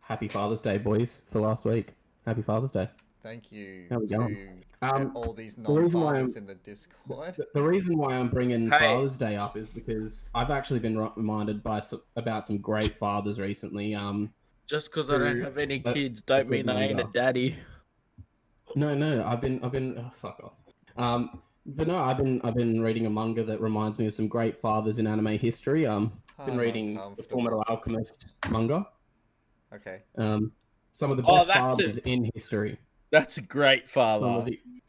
happy Father's Day, boys, for last week. Happy Father's Day. Thank you How we going? to all these The reason why non-fathers in the Discord. the reason why I'm bringing Hey. Father's Day up is because I've actually been reminded about some great fathers recently. Just because I don't have any the- kids, don't good mean I ain't a manga. daddy. No, I've been oh, fuck off. But no, I've been reading a manga that reminds me of some great fathers in anime history. Been I'm reading the uncomfortable. Fullmetal Alchemist manga. Okay. Some of the Oh, best that's fathers it. in history. That's a great father.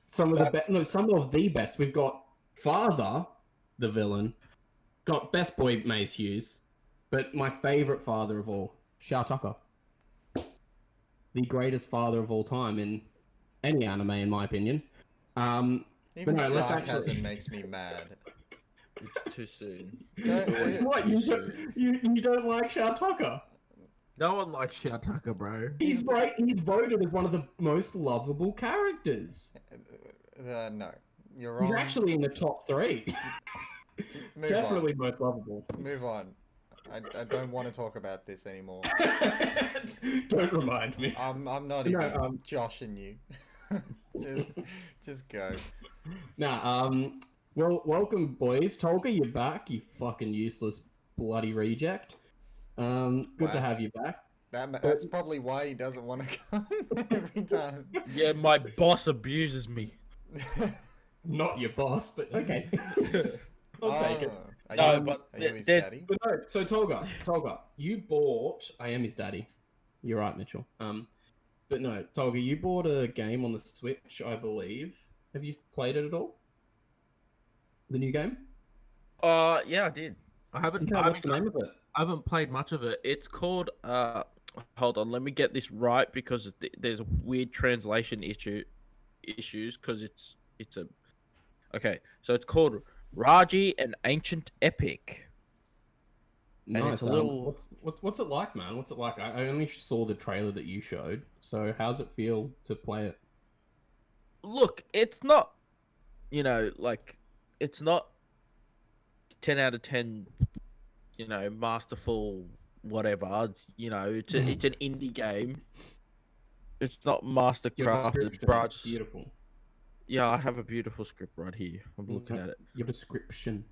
Some of the best. We've got Father, the villain, got best boy Mace Hughes, but my favorite father of all, SHOU Tucker, the greatest father of all time in any anime, in my opinion. Even no, let's sarcasm makes me mad. It's too soon. What Too you soon. you don't like SHOU Tucker? No one likes SHOU Tucker, bro. He's voted as one of the most lovable characters. No, you're wrong. He's actually in the top 3. Move Definitely most lovable. on. Move on. I don't want to talk about this anymore. Don't remind me. I'm not even joshing you. just go. Well, welcome, boys. Tolga, you're back, you fucking useless bloody reject. Good to have you back. That's probably why he doesn't want to come every time. Yeah, my boss abuses me. Not your boss, but okay. I'll take it. Are you his daddy? But no, so Tolga, you bought... I am his daddy. You're right, Mitchell. But no, Tolga, you bought a game on the Switch, I believe. Have you played it at all? The new game? Yeah, I did. What's the name of it? I haven't played much of it. It's called hold on, let me get this right because there's weird translation issues because it's a okay. So it's called Raji, an Ancient Epic. And Nice. it's a little. What's it like, man? What's it like? I only saw the trailer that you showed. So how's it feel to play it? Look, it's not, like, it's not 10 out of 10, masterful, whatever. It's an indie game. It's not mastercrafted. It's beautiful. Yeah, I have a beautiful script right here. I'm looking at it. Your description.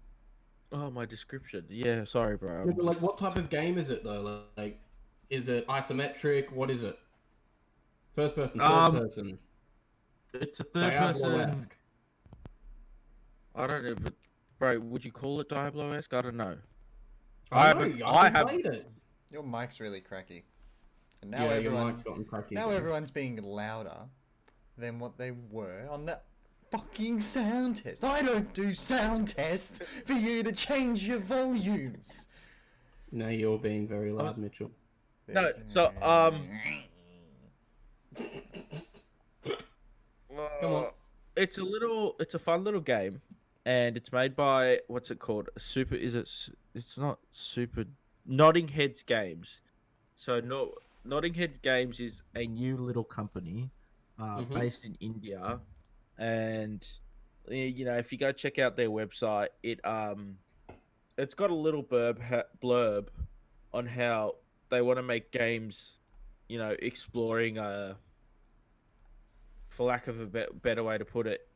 Oh, my description. Yeah, sorry, bro. Yeah, but like, what type of game is it though? Like, is it isometric? What is it? First person, third person. It's a third person. Diablo-esque. I don't know, bro. Would you call it Diablo-esque? I don't know. I haven't played it. Your mic's really cracky. And now Yeah, your mic's gotten cracky. Now everyone's being louder than what they were on that fucking sound test. I don't do sound tests for you to change your volumes. No, you're being very loud, Mitchell. No, so Come on. It's a fun little game, and it's made by what's it called? It's not Super Nodding Heads Games. So Nodding Heads Games is a new little company, based in India, and if you go check out their website, it's got a little blurb on how they want to make games, exploring for lack of a better way to put it,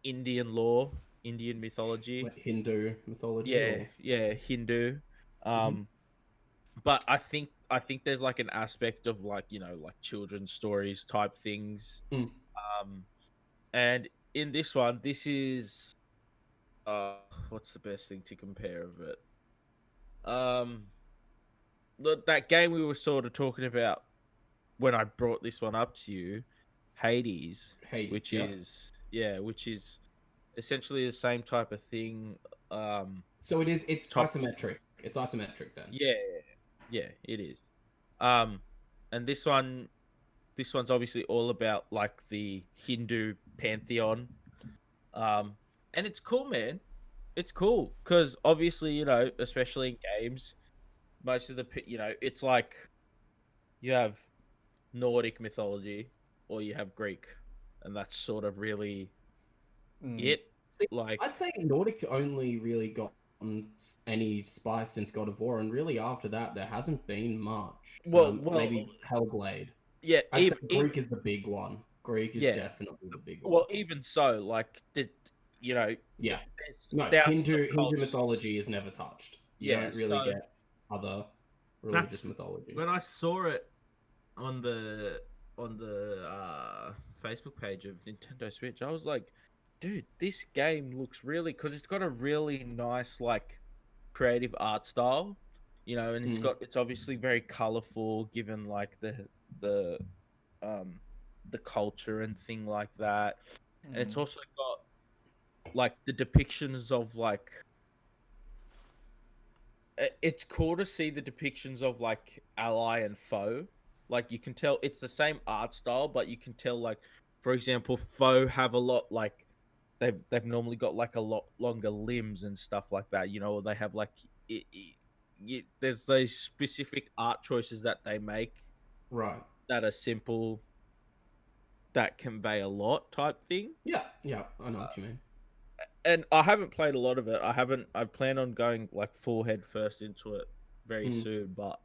Indian lore, Indian mythology, Like Hindu mythology. Yeah, Hindu. But I think there's like an aspect of like children's stories type things. And in this one, this is what's the best thing to compare of it? That game we were sort of talking about when I brought this one up to you, Hades, which is essentially the same type of thing. So it's isometric. It's isometric then. Yeah, it is. And this one's obviously all about like the Hindu pantheon. And it's cool, man. It's cool because obviously, especially in games, most of the it's like you have Nordic mythology or you have Greek, and that's sort of really it. See, Like, I'd say Nordic only really got any spice since God of War, and really after that, there hasn't been much. Well, Maybe Hellblade. yeah, I'd say Greek is the big one. Greek is yeah. definitely the big one. Well, even so, like, Yeah. there's No, thousands of Hindu cults. mythology is never touched. You Yeah, don't really so get other religious mythology. When I saw it on the Facebook page of Nintendo Switch, I was like, dude, this game looks really, because it's got a really nice, like, creative art style, and it's obviously very colorful, given like the um the culture and thing like that, and it's also got like the depictions of like it's cool to see the depictions of like ally and foe. Like you can tell it's the same art style, but you can tell, like, for example, foe have a lot, like, they've normally got like a lot longer limbs and stuff like that. Or they have like there's those specific art choices that they make Right. that are simple, that convey a lot type thing. Yeah, I know what you mean. And I haven't played a lot of it. I plan on going like full head first into it very soon, but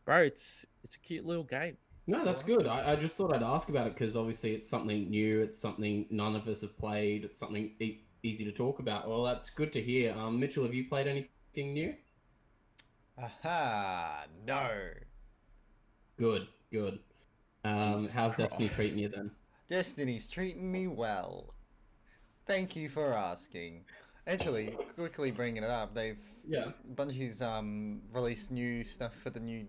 bro, it's a cute little game. No, that's good. I just thought I'd ask about it because obviously it's something new. It's something none of us have played. It's something easy to talk about. Well, that's good to hear. Mitchell, have you played anything new? Aha, no. Good. How's Destiny treating you then? Destiny's treating me well. Thank you for asking. Actually, quickly bringing it up, Bungie's released new stuff for the new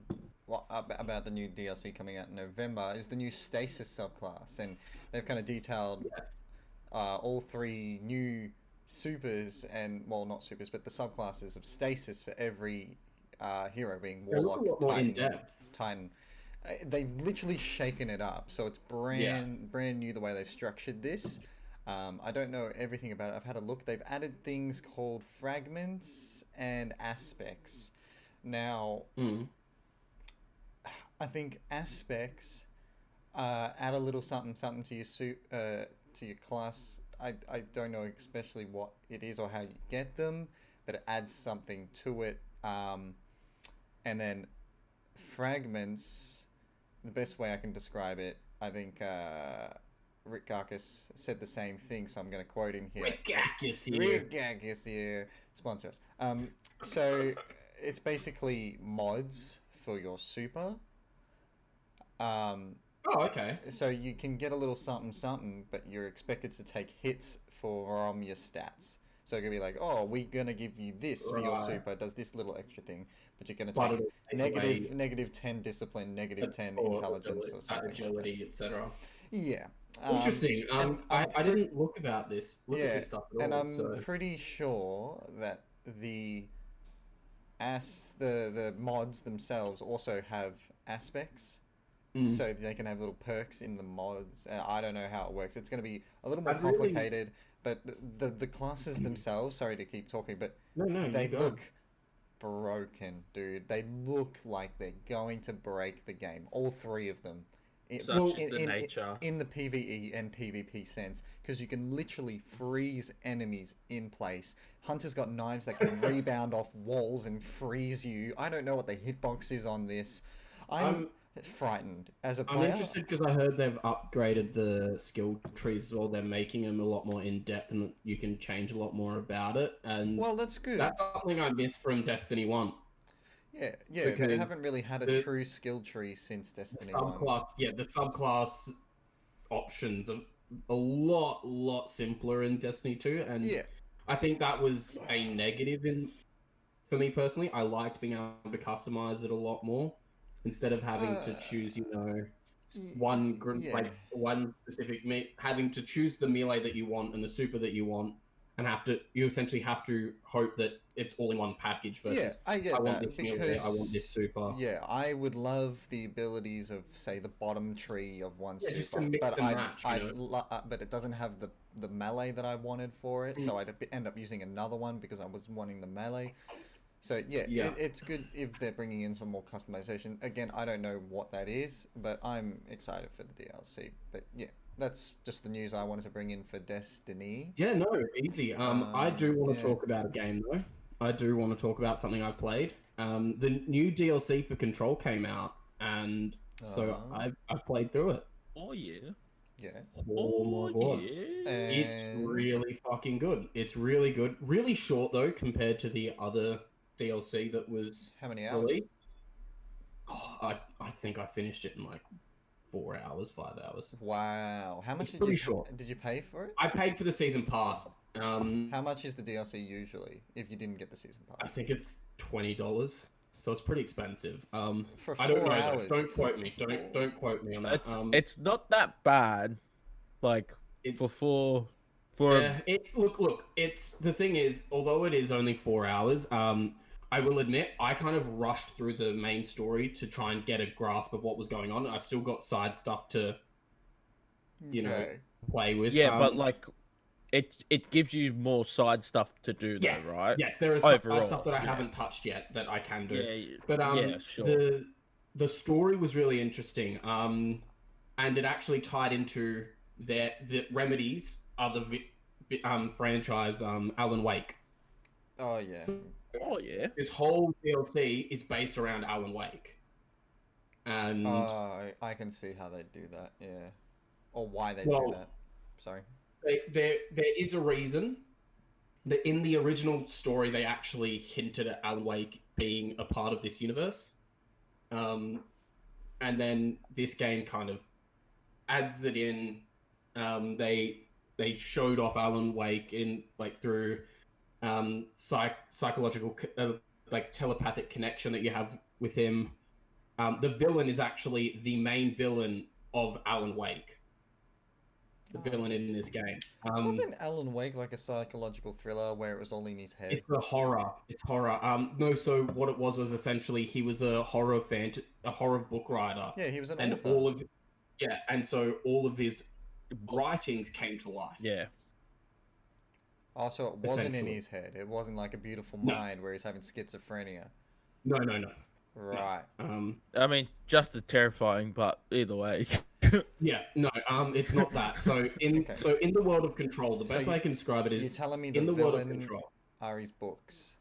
about the new DLC coming out in November is the new Stasis subclass, and they've kind of detailed all 3 new supers and, well, not supers, but the subclasses of Stasis for every hero, being Warlock, a lot more in depth. Titan. They've literally shaken it up, so it's brand new the way they've structured this. I don't know everything about it. I've had a look. They've added things called fragments and aspects. Now, I think aspects add a little something to your to your class. I don't know especially what it is or how you get them, but it adds something to it. And then fragments, the best way I can describe it, I think Rick Garkus said the same thing, so I'm going to quote him here. Rick Garkus here. Sponsor us. So it's basically mods for your super. Oh, okay. So you can get a little something, but you're expected to take hits from your stats. So it could be like, oh, we're going to give you this for your super, does this little extra thing, but you're going to take negative 10 discipline, negative 10 intelligence or something. Agility, etc. Yeah. Interesting. I didn't look at this stuff at all. And I'm pretty sure that the mods themselves also have aspects. So they can have little perks in the mods. I don't know how it works. It's going to be a little more complicated, but the classes themselves, sorry to keep talking, but they look broken, dude. They look like they're going to break the game. All 3 of them. In the PvE and PvP sense, because you can literally freeze enemies in place. Hunter's got knives that can rebound off walls and freeze you. I don't know what the hitbox is on this. I'm frightened as a player. I'm interested because I heard they've upgraded the skill trees as well. They're making them a lot more in depth, and you can change a lot more about it. And well, that's good. That's something I missed from Destiny 1. Yeah, because they haven't really had a true skill tree since Destiny 1. The subclass options are a lot simpler in Destiny 2, and I think that was a negative for me personally. I liked being able to customize it a lot more instead of having to choose, one specific having to choose the melee that you want and the super that you want. And you essentially have to hope that it's all in one package versus I get want that this melee, I want this super. Yeah, I would love the abilities of, say, the bottom tree of one super, just to mix and match, but it doesn't have the melee that I wanted for it, so I'd end up using another one because I was wanting the melee. So it's good if they're bringing in some more customization. Again, I don't know what that is, but I'm excited for the DLC. But yeah. That's just the news I wanted to bring in for Destiny. Yeah, no, easy. I do want to talk about a game though. I do want to talk about something I've played. The new DLC for Control came out, and so I've played through it. Oh yeah. Yeah. Oh my god. yeah. It's And really fucking good. It's really good. Really short though compared to the other DLC that was how many hours? released. Oh, I think I finished it in like 4 hours, 5 hours. Wow. How much It's pretty you short. did you pay for it? I paid for the season pass. How much is the DLC usually if you didn't get the season I pass? think it's $20, so it's pretty expensive. For I don't 4 know. hours. Don't quote me. Don't quote me on that. It's not that bad. Like It's for yeah. Look. It's the thing is, although it is only 4 hours, I will admit I kind of rushed through the main story to try and get a grasp of what was going on. I've still got side stuff to, you know, play with. yeah, but like it gives you more side stuff to do though, yes, right? yes, there is Overall, stuff that I yeah. haven't touched yet that I can do. Yeah, But yeah, sure. the story was really interesting. And it actually tied into the Remedy's other franchise, Alan Wake. Oh yeah. So Oh yeah. this whole DLC is based around Alan Wake. And I can see how they do that. Yeah. Or why they do Well, that. Sorry. there is a reason that in the original story they actually hinted at Alan Wake being a part of this universe. And then this game kind of adds it in. They showed off Alan Wake in like through psychological like telepathic connection that you have with him. The villain is actually the main villain of Alan Wake. The villain in this game. Wasn't Alan Wake like a psychological thriller where it was all in his head? It's a horror. It's horror. No, so what it was essentially he was a horror a horror book writer. Yeah, he was an And author. and so all of his writings came to life. Yeah. Also, it wasn't in Essentially. his head. It wasn't like a beautiful No. mind where he's having schizophrenia. No. Right. I mean, just as terrifying, but either way. Yeah, no, it's not that. So in Okay. in the world of Control, the So best way I can describe it You're is telling me in the world of villain Control. are his books.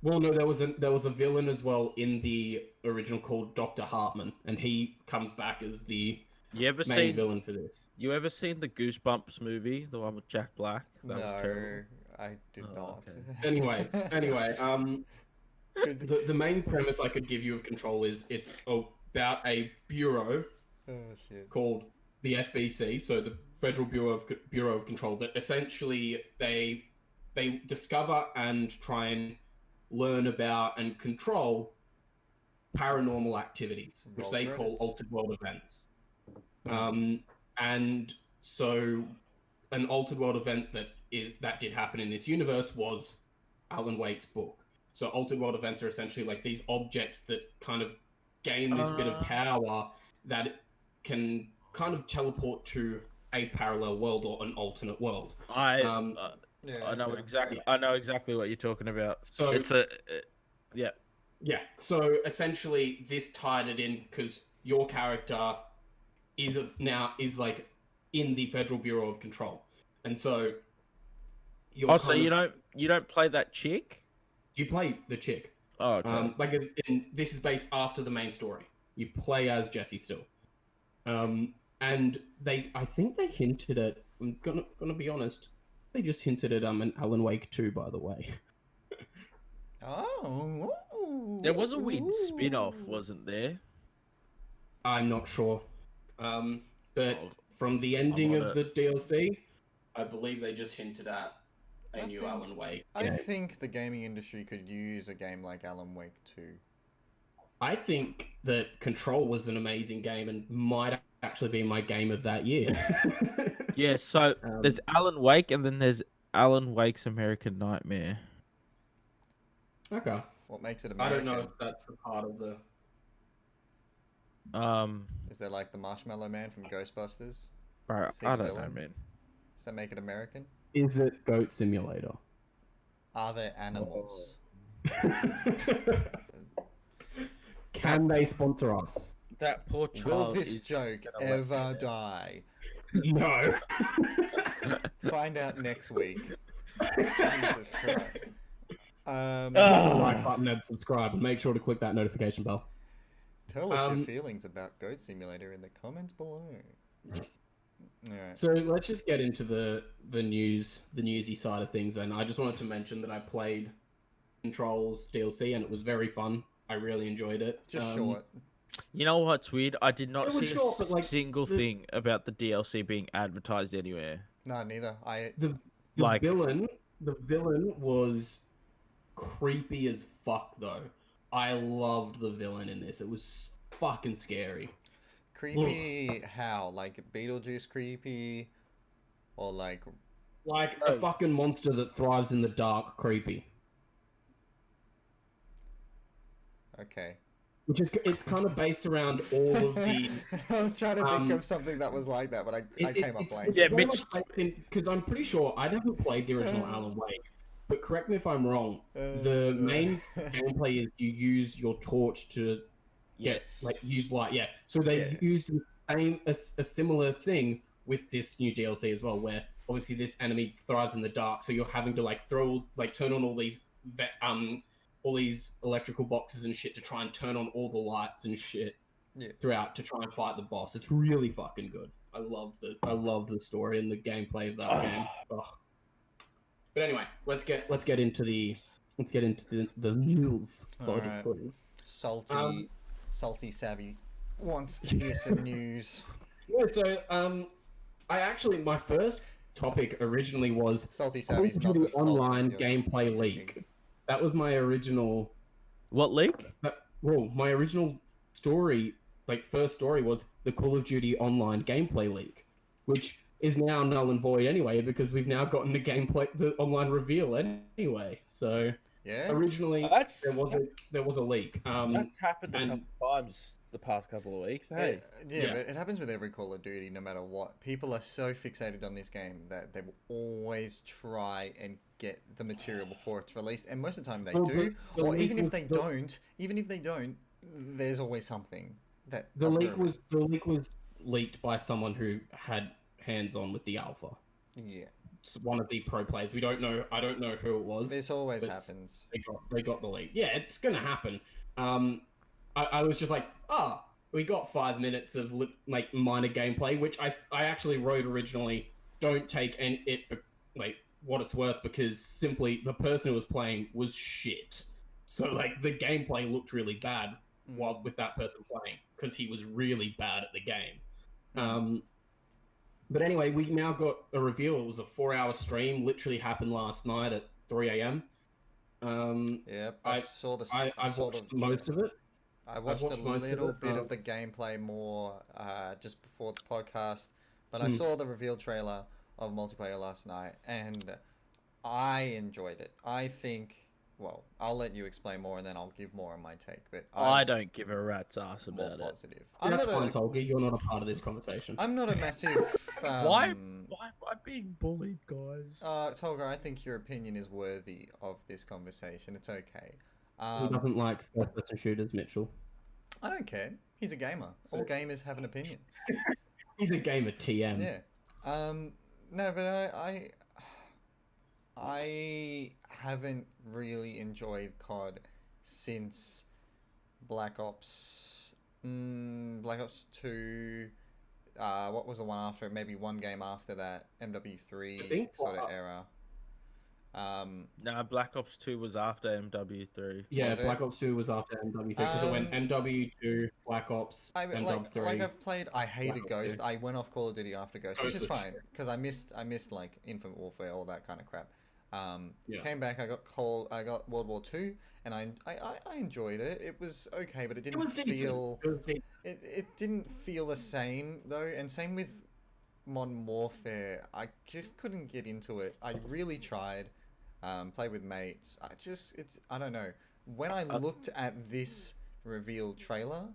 Well, no, there was a villain as well in the original called Dr. Hartman, and he comes back as the You ever main seen villain for this. You ever seen the Goosebumps movie, the one with Jack Black? That was No, terrible. I did Oh, not. okay. Anyway, Good. the main premise I could give you of Control is it's about a bureau Oh shit. called the FBC, so the Federal Bureau of Control, that essentially they discover and try and learn about and control paranormal activities, which Roll they call credits. altered world events. And so an altered world event that did happen in this universe was Alan Wake's book. So altered world events are essentially like these objects that kind of gain this bit of power that can kind of teleport to a parallel world or an alternate world. I Yeah, know okay. exactly. I know exactly what you're talking about. So It's a yeah. yeah, so essentially this tied it in because your character is like in the Federal Bureau of Control, and so you're Oh, so you don't play that chick? you play the chick. Oh, okay. Like this is based after the main story. You play as Jesse still. And I think they hinted at. I'm gonna be honest. They just hinted at an Alan Wake 2, by the way. Oh. There was a weird spin-off, wasn't there? I'm not sure. But Oh, from the ending on of the DLC, I believe they just hinted at a I new think- Alan Wake. I Yeah. think the gaming industry could use a game like Alan Wake 2. I think that Control was an amazing game and might actually be my game of that year. Yeah, so Um, there's Alan Wake and then there's Alan Wake's American Nightmare. Okay. What makes it I American? don't know if that's a part of the. Is there like the Marshmallow Man from Ghostbusters? Bro, Is he I the don't know, villain? man. Does that make it American? Is it Goat Simulator? Are there animals? Can they sponsor us? That poor Will child this is joke gonna let ever me die? No. Find out next week. Jesus Christ. Hit the like button and subscribe, and make sure to click that notification bell. Tell us your feelings about Goat Simulator in the comments below. Alright. So let's just get into the newsy side of things. And I just wanted to mention that I played Controls DLC, and it was very fun. I really enjoyed it. Just short. You know what's weird? I did not It was see short, but, a like, single thing about the DLC being advertised anywhere. No, neither. The Like- villain was creepy as fuck though. I loved the villain in this. It was fucking scary. Creepy how? Like Beetlejuice creepy? Or like... Like a fucking monster that thrives in the dark creepy. Okay. Which is, it's kind of based around all of the... I was trying to think of something that was like that, but I came up blank. Yeah, Mitch... Because I'm pretty sure I haven't played the original Alan Wake, but correct me if I'm wrong. The main gameplay is you use your torch to use light. Yeah, so they used a similar thing with this new DLC as well, where obviously this enemy thrives in the dark, so you're having to turn on all these electrical boxes and shit to try and turn on all the lights and shit throughout to try and fight the boss. It's really fucking good. I love the story and the gameplay of that game. Ugh. But anyway, let's get into the news side of things. Salty Savvy wants to hear some news. Yeah, so my first topic originally was Salty Call of Savvy's not Duty the Online salt gameplay leak. That was my original. What leak? My original story, first story, was the Call of Duty Online gameplay leak, which is now null and void anyway because we've now gotten the online reveal anyway. So originally there was a leak. That's happened a couple times the past couple of weeks. Hey, but it happens with every Call of Duty, no matter what. People are so fixated on this game that they will always try and get the material before it's released, and most of the time they do. Or even if they don't, there's always something that the leak was leaked by someone who had hands-on with the alpha. Yeah. It's one of the pro players. I don't know who it was. This always happens. They got the leak. Yeah, it's gonna happen. I was just like, we got 5 minutes of minor gameplay, which I actually wrote originally. Don't take it for what it's worth, because simply the person who was playing was shit. So the gameplay looked really bad while with that person playing, because he was really bad at the game. But anyway, we now got a reveal. It was a 4-hour stream. Literally happened last night at 3 a.m. I saw the. I watched most of it. I watched a little bit of the gameplay more just before the podcast, but I saw the reveal trailer of multiplayer last night, and I enjoyed it. I think. Well, I'll let you explain more, and then I'll give more on my take. But I don't give a rat's ass about it. Positive. That's fine, Tolga. You're not a part of this conversation. I'm not a massive. Why being bullied, guys? Tolga, I think your opinion is worthy of this conversation. It's okay. Who doesn't like first-person shooters, Mitchell? I don't care. He's a gamer. All gamers have an opinion. He's a gamer, TM. Yeah. No, but I haven't really enjoyed COD since Black Ops 2. What was the one after? Maybe one game after that, MW3 sort of era. No, Black Ops 2 was after MW3. Yeah, Black Ops 2 was after MW3 because it went MW2, Black Ops, MW3. I've played. I hated Ghost. I went off Call of Duty after Ghost, which is fine because I missed Infinite Warfare, all that kind of crap. Came back. I got World War 2, and I enjoyed it. It was okay, but it didn't feel. It didn't feel the same though, and same with Modern Warfare. I just couldn't get into it. I really tried. Play with mates. I don't know. When I looked at this reveal trailer,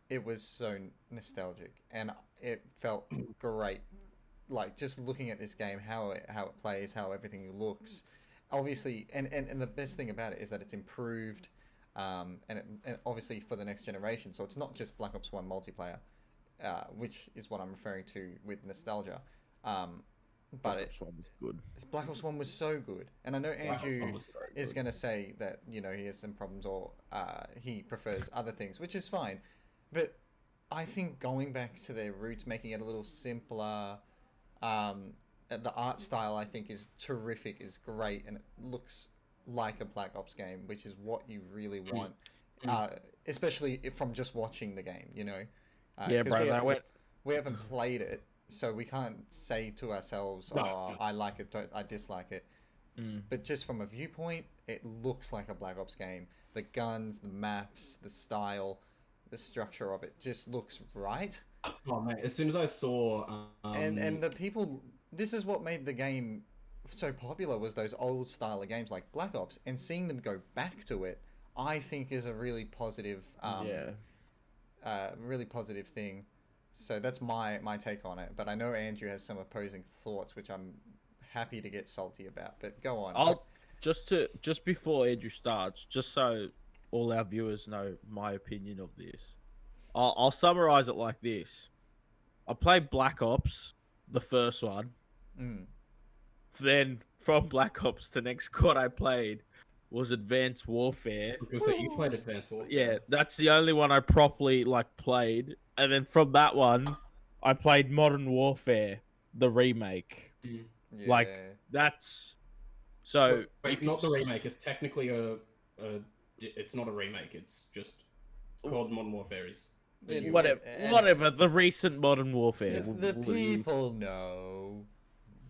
it was so nostalgic, and it felt great. Just looking at this game, how it plays, how everything looks. Obviously, and the best thing about it is that it's improved, and obviously for the next generation. So it's not just Black Ops 1 multiplayer, which is what I'm referring to with nostalgia. but Black Ops 1 was good. Black Ops 1 was so good. And I know Black Ops Andrew 1 was very is good. going to say that, he has some problems or he prefers other things, which is fine. But I think going back to their roots, making it a little simpler, the art style I think is terrific, is great, and it looks like a Black Ops game, which is what you really want, especially from just watching the game, Yeah, 'cause bro. we haven't played it, so we can't say to ourselves, No. I like it, I dislike it. But just from a viewpoint, it looks like a Black Ops game. The guns, the maps, the style, the structure of it just looks right. Oh man! As soon as I saw, And the people, this is what made the game so popular, was those old style of games like Black Ops, and seeing them go back to it, I think is a really positive, really positive thing. So that's my take on it. But I know Andrew has some opposing thoughts, which I'm happy to get salty about. But go on. I'll just before Andrew starts, just so all our viewers know my opinion of this. I'll summarize it like this: I played Black Ops, the first one. Then from Black Ops, the next COD I played was Advanced Warfare. So you played Advanced Warfare. Yeah, that's the only one I properly played. And then from that one, I played Modern Warfare, the remake. Yeah. That's so. Wait, not the remake. It's technically it's not a remake. It's just called Modern Warfare. Whatever. The recent Modern Warfare. The people know.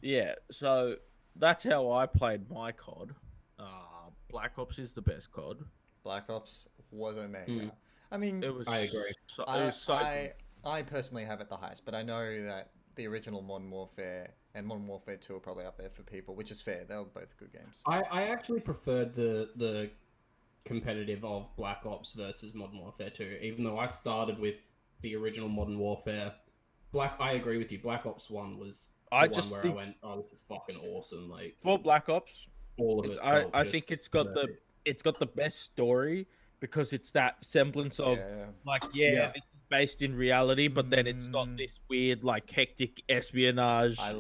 Yeah, so that's how I played my COD. Black Ops is the best COD. Black Ops was Omega. I mean, I agree. I personally have it the highest, but I know that the original Modern Warfare and Modern Warfare 2 are probably up there for people, which is fair. They were both good games. I actually preferred the competitive of Black Ops versus Modern Warfare 2, even though I started with the original Modern Warfare. I agree with you. Black Ops 1 was I went, oh, this is fucking awesome. For Black Ops, all of it. I think it's got the best story, because it's that semblance of this is based in reality, but then it's got this weird hectic espionage I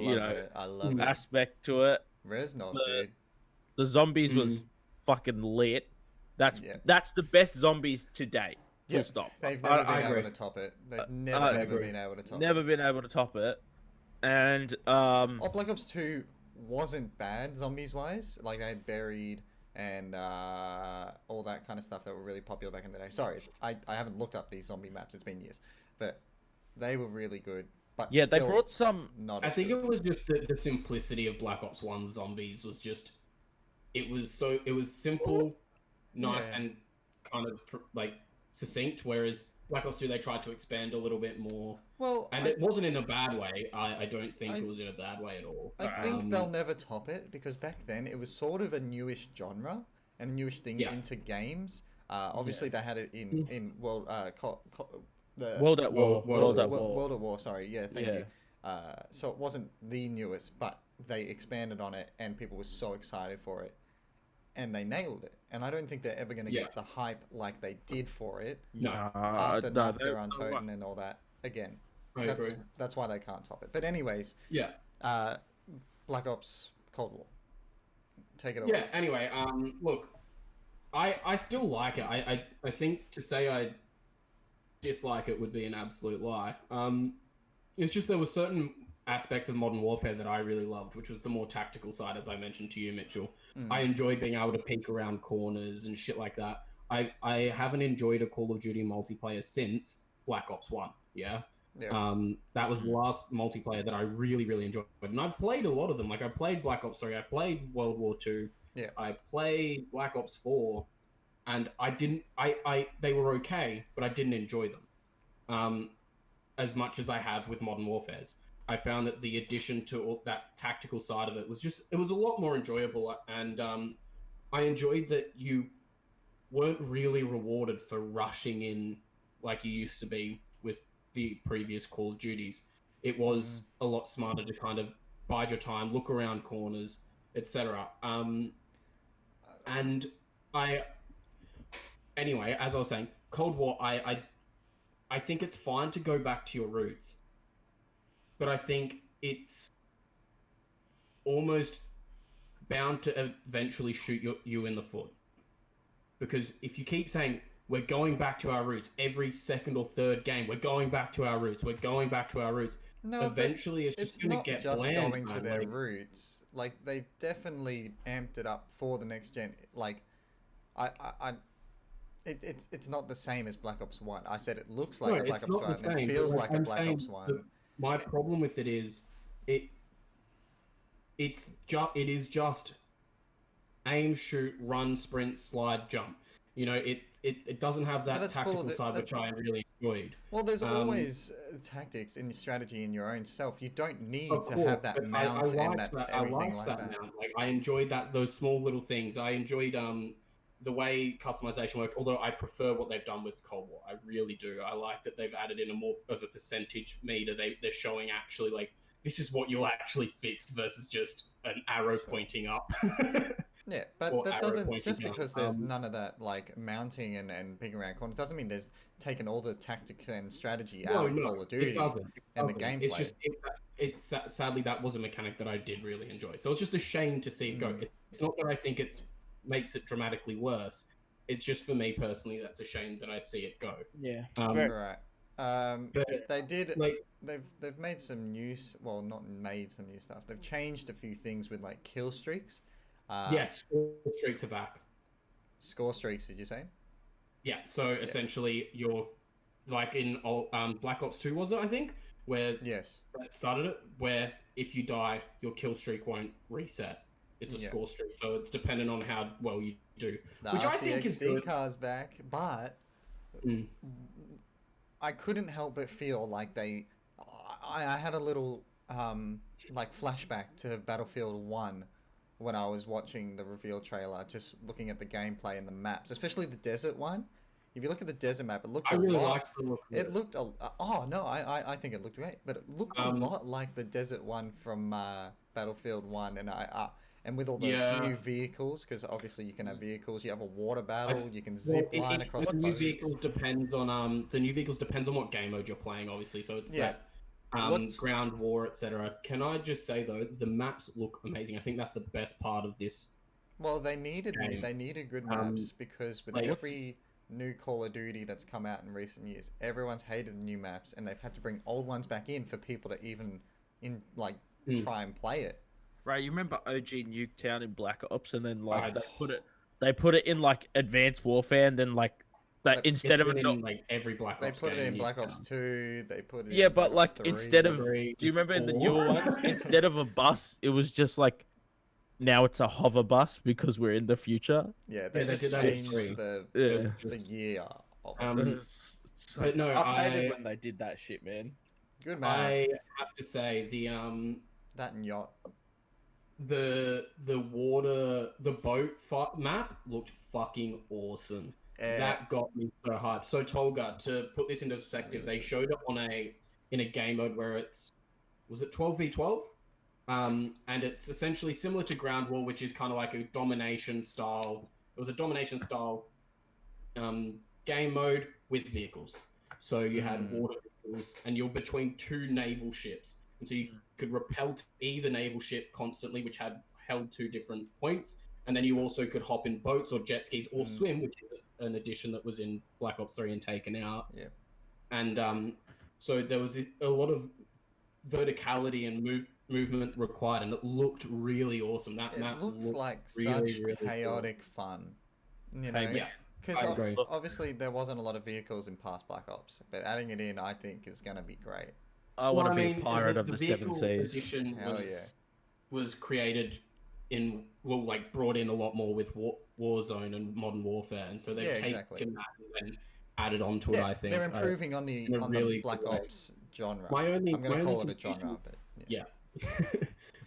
love it. aspect to it. Reznov, dude. The zombies was fucking lit. That's the best zombies to date. Full stop. They've never been able to top it. They've never been able to top it. Never been able to top it. And Black Ops 2 wasn't bad zombies wise. They had Buried and all that kind of stuff that were really popular back in the day. Sorry, I haven't looked up these zombie maps. It's been years, but they were really good. But yeah, they brought some. Not. I think it was just the simplicity of Black Ops 1's zombies was just. It was simple, nice, and kind of succinct. Whereas Black Ops 2, they tried to expand a little bit more. Well, and it wasn't in a bad way. I don't think it was in a bad way at all. I think they'll never top it, because back then it was sort of a newish genre and a newish thing into games. Obviously, they had it in World at War. Sorry, thank you. So it wasn't the newest, but they expanded on it, and people were so excited for it, and they nailed it. And I don't think they're ever going to get the hype like they did for it. No. After Nocturne on Toten and all that. Again, that's why they can't top it. But anyways, Black Ops Cold War. Take it away. Yeah, anyway, look, I still like it. I think to say I dislike it would be an absolute lie. It's just there were certain aspects of Modern Warfare that I really loved, which was the more tactical side, as I mentioned to you, Mitchell. I enjoyed being able to peek around corners and shit like that. I haven't enjoyed a Call of Duty multiplayer since Black Ops 1, that was the last multiplayer that I really, really enjoyed. And I've played a lot of them. I played Black Ops 3, I played World War 2, I played Black Ops 4, and they were okay, but I didn't enjoy them as much as I have with Modern Warfares. I found that the addition to all that tactical side of it was a lot more enjoyable, and I enjoyed that you weren't really rewarded for rushing in like you used to be with the previous Call of Duties. It was a lot smarter to kind of bide your time, look around corners, etc. Anyway, as I was saying, Cold War, I think it's fine to go back to your roots, but I think it's almost bound to eventually shoot you in the foot. Because if you keep saying, we're going back to our roots, every second or third game, we're going back to our roots, we're going back to our roots, No, eventually it's just going to get just bland, going to man. their Like, roots. Like, they've definitely amped it up for the next gen. Like, it's not the same as Black Ops 1. I said it looks like no, a Black it's Ops not 1 the same. and it But feels like like a I'm Black saying, Ops 1. my problem with it is, it is just aim, shoot, run, sprint, slide, jump. You know, it doesn't have But that that's tactical cool. side, which I really enjoyed. Well, there's always tactics in your strategy in your own self. You don't need Of to course, have that but mount and liked that I everything liked like that that. mount. Like I enjoyed those small little things. I enjoyed the way customization worked. Although I prefer what they've done with Cold War, I really do. I like that they've added in a more of a percentage meter. They're showing actually like this is what you'll actually fix versus just an arrow Sure. pointing up. Yeah, but Or that arrow doesn't pointing just down. because there's none of that like mounting and picking around corners doesn't mean there's taken all the tactics and strategy out of Call of Duty it doesn't. and the gameplay. It's just sadly that was a mechanic that I did really enjoy. So it's just a shame to see it go. It's not that I think it makes it dramatically worse. It's just for me personally, that's a shame that I see it go. Yeah. Right. But They did like they've made some new well not made some new stuff. They've changed a few things with like kill streaks. yes, all streaks are back. Score streaks, did you say? Yeah. So essentially, you're like in Black Ops 2 was it? I think where Yes. that started it. Where if you die, your kill streak won't reset. It's a score streak, so it's dependent on how well you do, The which I think is good. car's back, but I couldn't help but feel like I had a little like flashback to Battlefield 1 when I was watching the reveal trailer, just looking at the gameplay and the maps, especially the desert one. If you look at the desert map, it looks I really liked the look of it. It looked I think it looked great, but it looked a lot like the desert one from Battlefield 1, and with all the new vehicles, because obviously you can have vehicles. You have a water battle. You can zip line across. The new vehicles depends on what game mode you're playing, obviously. So it's that ground war, etc. Can I just say though, the maps look amazing. I think that's the best part of this. Well, they needed good maps because with every new Call of Duty that's come out in recent years, everyone's hated the new maps, and they've had to bring old ones back in for people to even try and play it. Right, you remember OG Nuketown in Black Ops, and then like they put it in like Advanced Warfare, and then like that instead of it in like every Black Ops, they put game it in Black Ops 2. They put it. Yeah, in but Black like Ops 3, instead of, 3, do you remember in the 4? newer ones, instead of a bus, it was just like now it's a hover bus because we're in the future. Yeah, they just did that changed with 3. the year of it. But no, I hated when they did that shit, man. Good map. I have to say That and yacht. the boat fight map looked fucking awesome. That got me so hyped. So Tolga, to put this into perspective, they showed it in a game mode where was it 12v12? And it's essentially similar to Ground War, which is kind of like a domination style. It was a domination style game mode with vehicles. So you had water vehicles, and you're between 2 naval ships, and so you could repel to either naval ship constantly, which held 2 different points, and then you also could hop in boats or jet skis or swim, which is an addition that was in Black Ops 3 and taken out. Yeah. And so there was a lot of verticality and movement required, and it looked really awesome. That map looked like really, such really chaotic fun. You know, yeah, because I agree. obviously there wasn't a lot of vehicles in past Black Ops, but adding it in, I think, is going to be great. I want to be a pirate of the Seven Seas. Edition Hell was created brought in a lot more with Warzone and Modern Warfare, and so they've taken that and added onto it. I think they're improving on the Black Ops genre. I'm going to call it a genre, but yeah.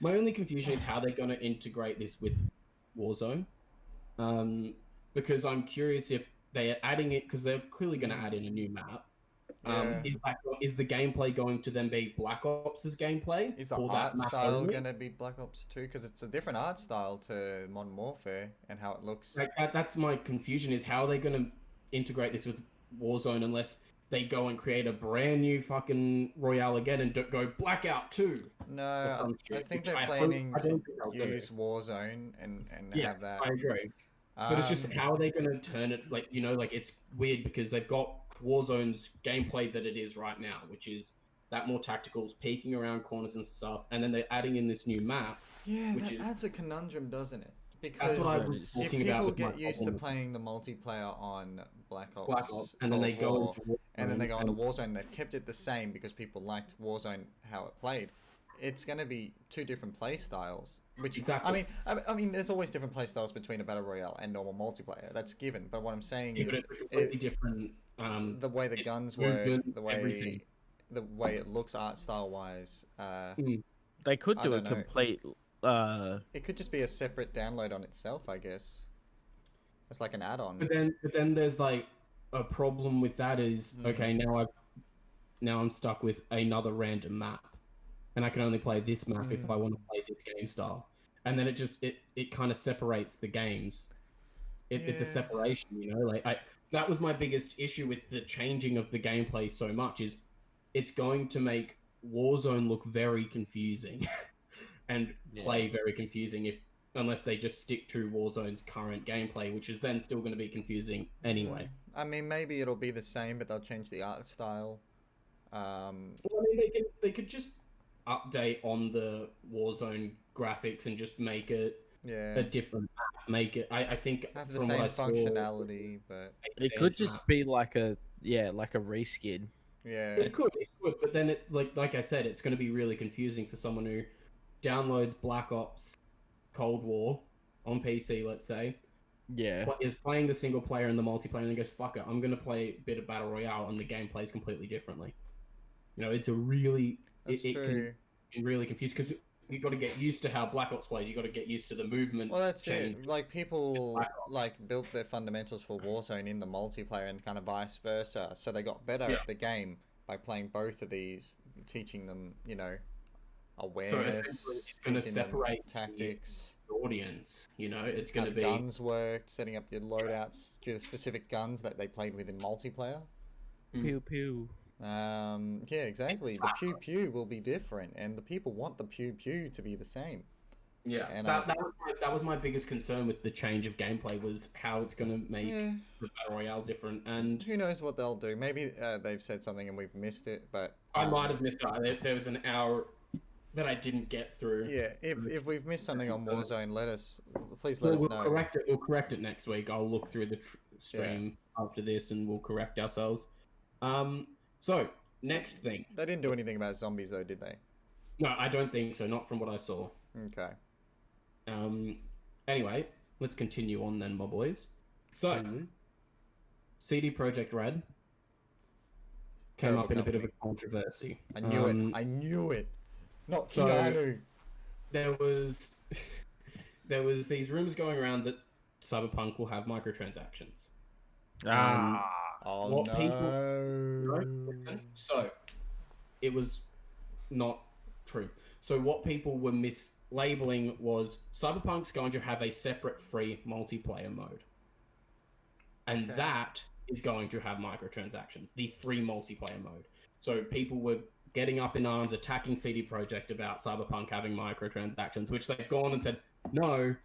My only confusion is how they're going to integrate this with Warzone, because I'm curious if they are adding it, because they're clearly going to add in a new map. Is the gameplay going to then be Black Ops' gameplay? Is the art style going to be Black Ops 2? Because it's a different art style to Modern Warfare and how it looks. That's my confusion, is how are they going to integrate this with Warzone unless they go and create a brand new fucking Royale again and go Blackout 2. No, I think which they're I planning I don't to think they'll do. use Warzone and Yeah, have that. I agree. But it's just Um, how are they going to turn it? Like, like it's weird because they've got Warzone's gameplay that it is right now, which is that more tactical, peeking around corners and stuff, and then they're adding in this new map. yeah, which that is adds a conundrum, doesn't it? that's Because what I That was is- if talking about people with my get used to problem with playing the multiplayer on Black Black Ops, Ops, and then Cold they go War, into Warzone, and then they go into and Warzone, they've kept it the same because people liked Warzone how it played. It's going to be two different play styles. Which Exactly. I mean, there's always different play styles between a battle royale and normal multiplayer. That's given. But what I'm saying but is, it's a completely different. the way the It's guns work, movement, the way everything. it looks art style wise. They could I do a don't know. complete. It could just be a separate download on itself, I guess. It's like an add-on. But then there's like a problem with that is Hmm. okay, now I'm stuck with another random map, and I can only play this map if I want to play this game style, and then it kind of separates the games. It's a Yeah. separation, like that was my biggest issue with the changing of the gameplay so much is it's going to make Warzone look very confusing and play very confusing unless they just stick to Warzone's current gameplay, which is then still going to be confusing anyway. I mean, maybe it'll be the same, but they'll change the art style. Well, I mean, they could just update on the Warzone graphics and just make it Yeah. a different map. Make it. I think Have the from same what I saw, functionality, but It could just be like a reskin. yeah. It could, but then it like I said, it's going to be really confusing for someone who downloads Black Ops Cold War on PC, let's say, Yeah. is playing the single player and the multiplayer, and then goes, "Fuck it, I'm going to play a bit of Battle Royale," and the game plays completely differently. It's a really That's it true. can really confuse because you got to get used to how Black Ops plays. You got to get used to the movement. Well, that's change. it. Like people Black Ops. like built their fundamentals for Warzone in the multiplayer and kind of vice versa. So they got better Yeah. at the game by playing both of these, teaching them, So awareness, essentially, it's going to teaching them separate tactics, the audience. It's going how to be guns worked, setting up your loadouts to the specific guns that they played with in multiplayer. Pew pew. Yeah, exactly. The pew pew will be different, and the people want the pew pew to be the same. Yeah, And that was my biggest concern with the change of gameplay was how it's going to make Yeah. the Battle Royale different. And Who knows what they'll do? Maybe they've said something and we've missed it, but I might have missed it. There was an hour that I didn't get through. yeah, if we've missed something on Warzone, please Well, let us we'll know. correct it. We'll correct it next week. I'll look through the stream after this, and we'll correct ourselves. So next thing. They didn't do anything about zombies though, did they? No, I don't think so. Not from what I saw. Okay. Anyway, let's continue on then, my boys. So, CD Projekt Red came Terrible up in a bit of a company. controversy. I knew it. I knew it. Not so- Keanu. There was these rumors going around that Cyberpunk will have microtransactions. Oh what no. people- So, it was not true. So what people were mislabeling was Cyberpunk's going to have a separate free multiplayer mode. And Okay. that is going to have microtransactions, the free multiplayer mode. So people were getting up in arms, attacking CD Projekt about Cyberpunk having microtransactions, which they've gone and said, no,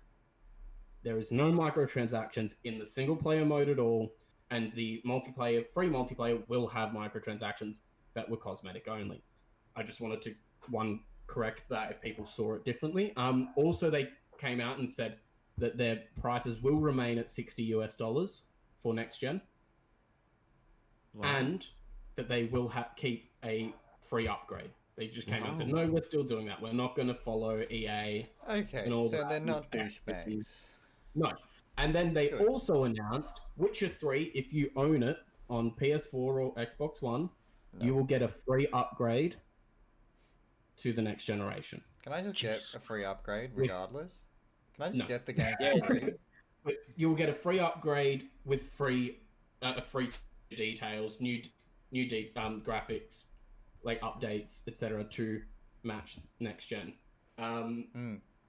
there is no microtransactions in the single player mode at all, and the free multiplayer will have microtransactions that were cosmetic only. I just wanted to, correct that if people saw it differently. Also, they came out and said that their prices will remain at $60 for next gen, and that they will keep a free upgrade. They just came out and said, no, we're still doing that. We're not going to follow EA. Okay, and all so that. they're not douchebags. No. And then they Good. also announced Witcher 3, if you own it on PS4 or Xbox One, you will get a free upgrade to the next generation. Can I just get a free upgrade With- regardless? Can I just No. get the game Yeah. for free? But you'll get a free upgrade with free details, new graphics, like updates, etc., to match next gen.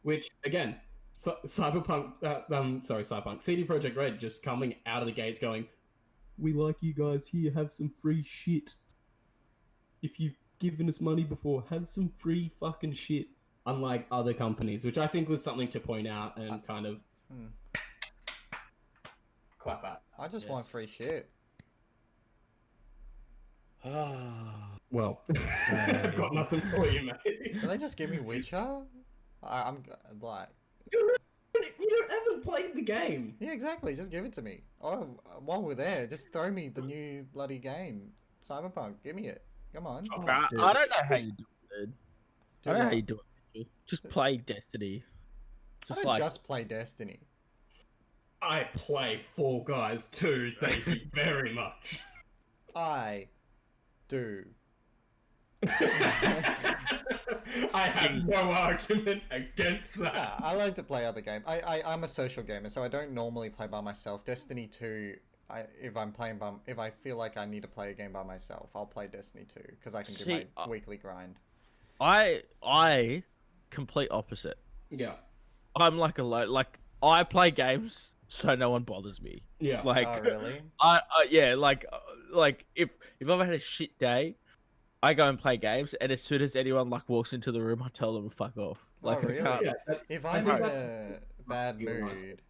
Which again, Cyberpunk. CD Projekt Red just coming out of the gates going, we like you guys. Here, have some free shit. If you've given us money before, have some free fucking shit. Unlike other companies, which I think was something to point out and kind of clap at. I just want free shit. Well, I've got nothing for you, mate. Can they just give me Witcher? I'm like... You haven't played the game. Yeah, exactly. Just give it to me. Oh, while we're there, just throw me the new bloody game. Cyberpunk. Give me it. Come on. Oh, I don't know how you do it, dude. I don't know how what? you do it. Just play Destiny. I don't just play Destiny. I play Fall Guys too, thank you very much. I do. I have no argument against that. Yeah, I like to play other games. I'm a social gamer, so I don't normally play by myself. Destiny 2, if I feel like I need to play a game by myself, I'll play Destiny 2 because I can do my weekly grind. I complete opposite. Yeah. I'm like I play games so no one bothers me. Yeah. Like, oh really? Yeah, like if I've had a shit day, I go and play games, and as soon as anyone like walks into the room, I tell them to fuck off. Like, oh really? Yeah, If I'm in a bad mood,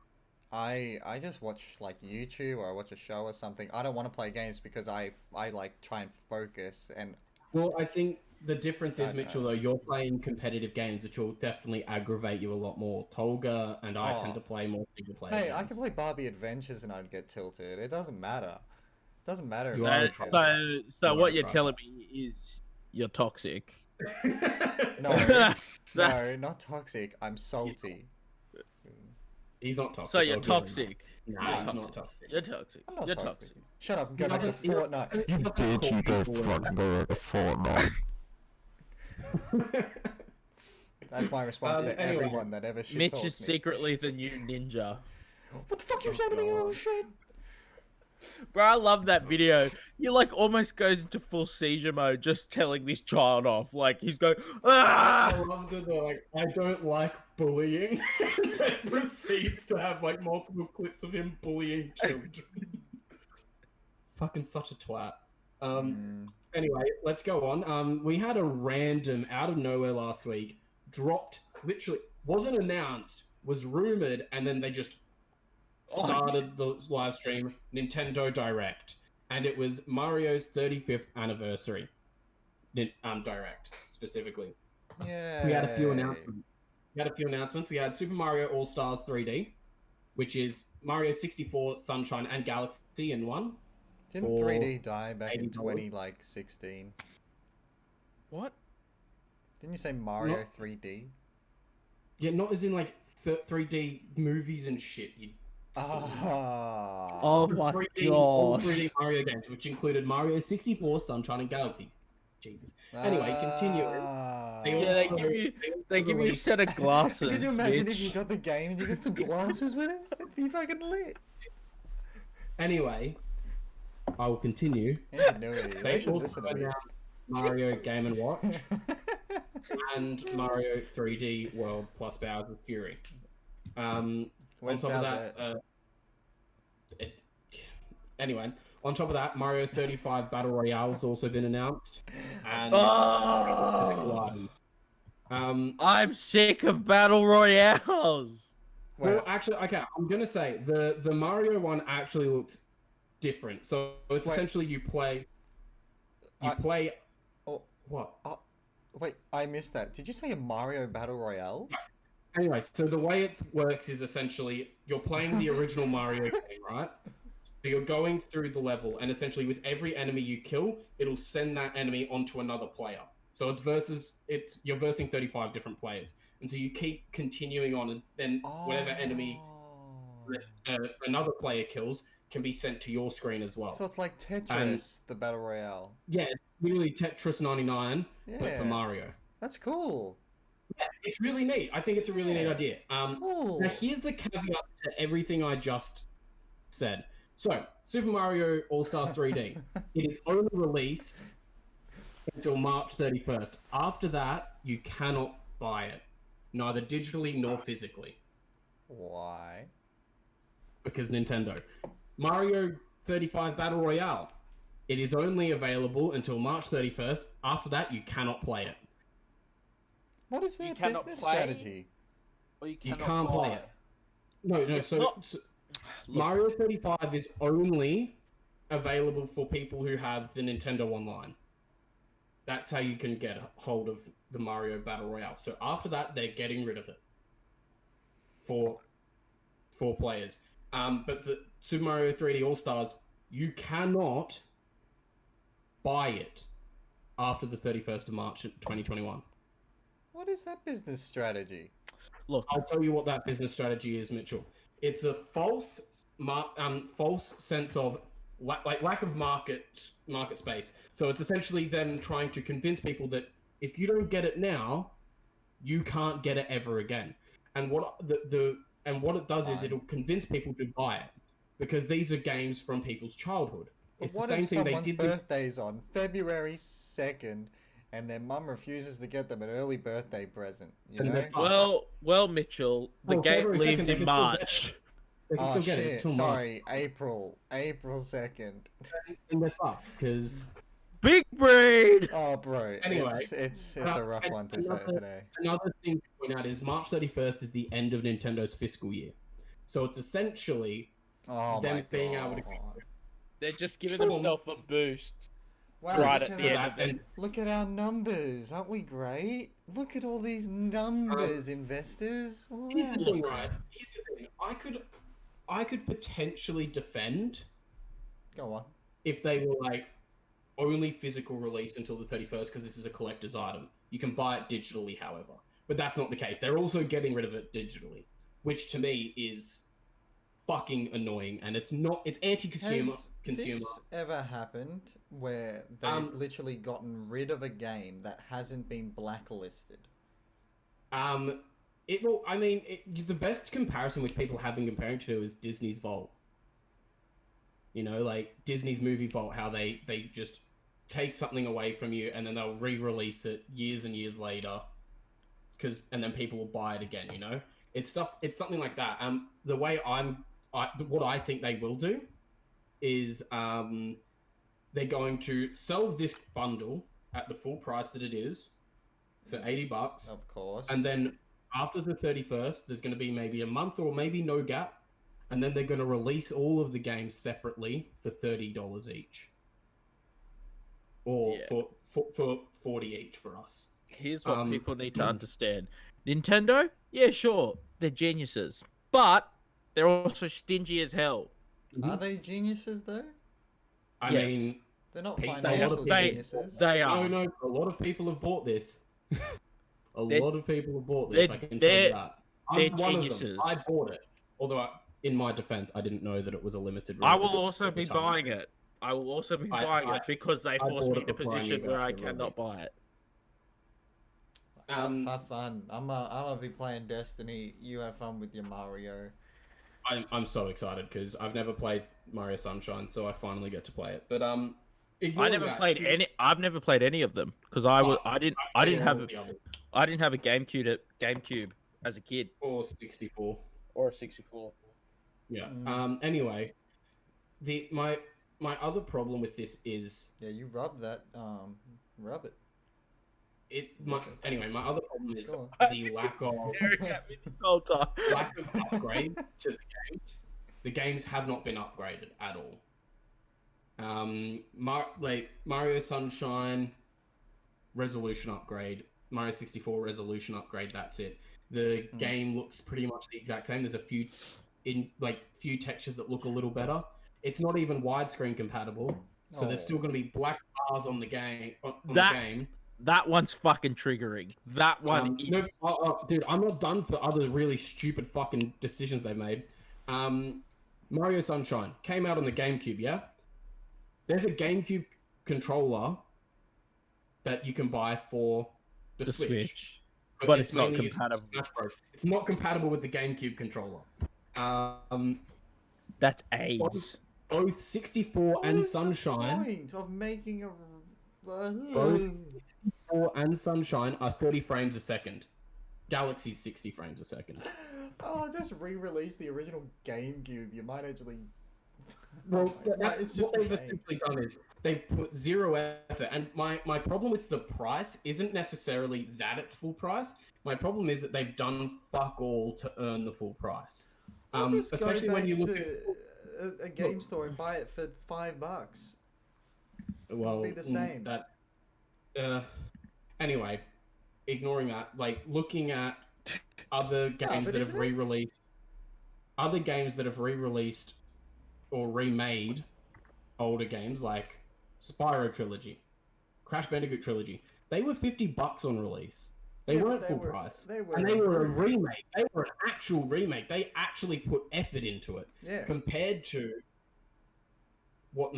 I just watch like YouTube or I watch a show or something. I don't want to play games because I like try and focus and. Well, I think the difference is, Mitchell, though, you're playing competitive games, which will definitely aggravate you a lot more. Tolga and I tend to play more single player games. I can play Barbie Adventures and I'd get tilted. It doesn't matter. It doesn't matter. You if are I a get troll. tilted. So what you're telling me is you're toxic. No, no, not toxic. I'm salty. He's not toxic. So you're toxic. Nah, he's not toxic. You're toxic. I'm not You're toxic. toxic. Shut up and go back to Fortnite. You bitch, you go fucking go to Fortnite. That's my response to anyway. everyone that ever shit Mitch talks is me. secretly the new ninja. What the fuck you saying to me, you little shit? Bro, I love that video. He like almost goes into full seizure mode just telling this child off. Like he's going, I ah! love that they're like, I don't like bullying. And proceeds to have like multiple clips of him bullying children. Fucking such a twat. Anyway, let's go on. We had a random out of nowhere last week, dropped, literally wasn't announced, was rumored, and then they just started the live stream, Nintendo Direct, and it was Mario's 35th anniversary. Direct specifically. Yeah. We had a few announcements. We had Super Mario All Stars 3D, which is Mario 64, Sunshine, and Galaxy in one. Didn't 3D die back in $80. 2016? What? Didn't you say Mario Not- 3D? Yeah, not as in like 3D movies and shit. Ah. Oh my 3D, all god. 3D Mario games, which included Mario 64, Sunshine, and Galaxy. Jesus. Anyway, continuing. Yeah, they give you a set of glasses. Could you imagine bitch. if you got the game and you got some glasses with it? It'd be fucking lit. Anyway, I will continue. Ingenuity. They They should also listen to me. announced Mario Game & Watch and Mario 3D World plus Bowser's Fury. Where's on top Bowser? of that, anyway, on top of that, Mario 35 Battle Royale has also been announced. And I'm sick of battle royales. well, actually, okay, I'm gonna say the Mario one actually looks different. So it's essentially you play. Oh, What? wait, I missed that. Did you say a Mario Battle Royale? Anyway, so the way it works is essentially you're playing the original Mario game, right? So you're going through the level, and essentially with every enemy you kill, it'll send that enemy onto another player. So you're versing 35 different players, and so you keep continuing on, and then whatever enemy another player kills can be sent to your screen as well. So it's like Tetris, the Battle Royale. Yeah, it's literally Tetris 99, but for Yeah. Mario. That's cool. Yeah, it's really neat. I think it's a really neat idea. Cool. Now, here's the caveat to everything I just said. So, Super Mario All-Stars 3D. It is only released until March 31st. After that, you cannot buy it. Neither digitally nor physically. Why? Because Nintendo. Mario 35 Battle Royale. It is only available until March 31st. After that, you cannot play it. What is their You cannot business play- strategy? Or You cannot can't play buy. it. No, It's so not- Look, Mario 35 is only available for people who have the Nintendo Online. That's how you can get a hold of the Mario Battle Royale. So after that, they're getting rid of it for players. But the Super Mario 3D All Stars, you cannot buy it after the 31st of March 2021. What is that business strategy? look, I'll tell you what that business strategy is, Mitchell. It's a false sense of lack of market space. So it's essentially them trying to convince people that if you don't get it now, you can't get it ever again. And what what it does is it'll convince people to buy it because these are games from people's childhood. But It's what the same if thing they someone's did this. birthday's on February 2nd and their mum refuses to get them an early birthday present? You And know? they're fucked. well, Mitchell, the Well, game February 2nd, leaves they in can still get March. They can Oh still get it. It's shit! till March. Sorry, April 2nd. And they're fucked because Big brain. Oh, bro. Anyway, it's a rough one to say today. another thing to point out is March 31st is the end of Nintendo's fiscal year. So it's essentially Oh them my being able to god. They're just giving Sure. themselves a boost. Wow, Right look at at the our- end of it. and Look at our numbers, aren't we great? Look at all these numbers, investors. here's the Wow. thing, right? Here's the thing. I could potentially defend Go on. if they were like only physical release until the 31st because this is a collector's item. You can buy it digitally, however. But that's not the case. They're also getting rid of it digitally, which to me is fucking annoying, and it's anti-consumer. Has this ever happened where they've literally gotten rid of a game that hasn't been blacklisted? It will. I mean, the best comparison which people have been comparing to is Disney's Vault. You know, like Disney's Movie Vault, how they just take something away from you and then they'll re-release it years and years later, and then people will buy it again. You know, it's something like that. The way what I think they will do is they're going to sell this bundle at the full price that it is for $80. Of course. And then after the 31st, there's going to be maybe a month or maybe no gap. And then they're going to release all of the games separately for $30 each. Or for 40 each for us. Here's what people need to understand. Nintendo, yeah, sure, they're geniuses. But they're also stingy as hell. Are they geniuses though? I Yes. mean, They're not They- financial they- geniuses. They are. no, a lot of people have bought this. They're- lot of people have bought this, I can tell you that. they're I'm one of them. geniuses. I bought it. Although, in my defense, I didn't know that it was a limited I release will also at the be time. buying it. I will also be I- buying it because they forced bought me it in a before I knew position where about I the cannot buy it. Have fun. I'm gonna be playing Destiny. You have fun with your Mario. I'm so excited because I've never played Mario Sunshine, so I finally get to play it. But I've never played any of them because I didn't have a GameCube as a kid or 64. or a 64. Yeah. Anyway, my other problem with this is Yeah, you rub that. Rub it. my other problem is Go the lack of Staring at me the whole time. lack of upgrade to the games. The games have not been upgraded at all. Mario Sunshine resolution upgrade, Mario 64 resolution upgrade. That's it. The game looks pretty much the exact same. There's a few textures that look a little better. It's not even widescreen compatible, so there's still going to be black bars on the game. The game. That one's fucking triggering. That one. Dude, I'm not done for other really stupid fucking decisions they've made. Mario Sunshine came out on the GameCube, yeah? There's a GameCube controller that you can buy for the Switch. But it's not mainly used for compatible. Smash Bros. It's not compatible with the GameCube controller. That's AIDS. Both 64 and What is Sunshine. the point of making a. Both 64 and Sunshine are 30 frames a second. Galaxy's 60 frames a second. Oh, just re-release the original GameCube. You might actually Well, Like, it's just what they've the same. essentially done is they've put zero effort. And my problem with the price isn't necessarily that it's full price. My problem is that they've done fuck all to earn the full price. Well, just Especially go when back you look to a game store and buy it for $5. well, be the same. Anyway, ignoring that, like looking at other games but that have isn't it? re-released, other games that have re-released or remade older games like Spyro Trilogy, Crash Bandicoot Trilogy. They were $50 on release. They Yeah, but weren't they full were- price. they were and they were a improved. remake. They were an actual remake. They actually put effort into it. Yeah. Compared to what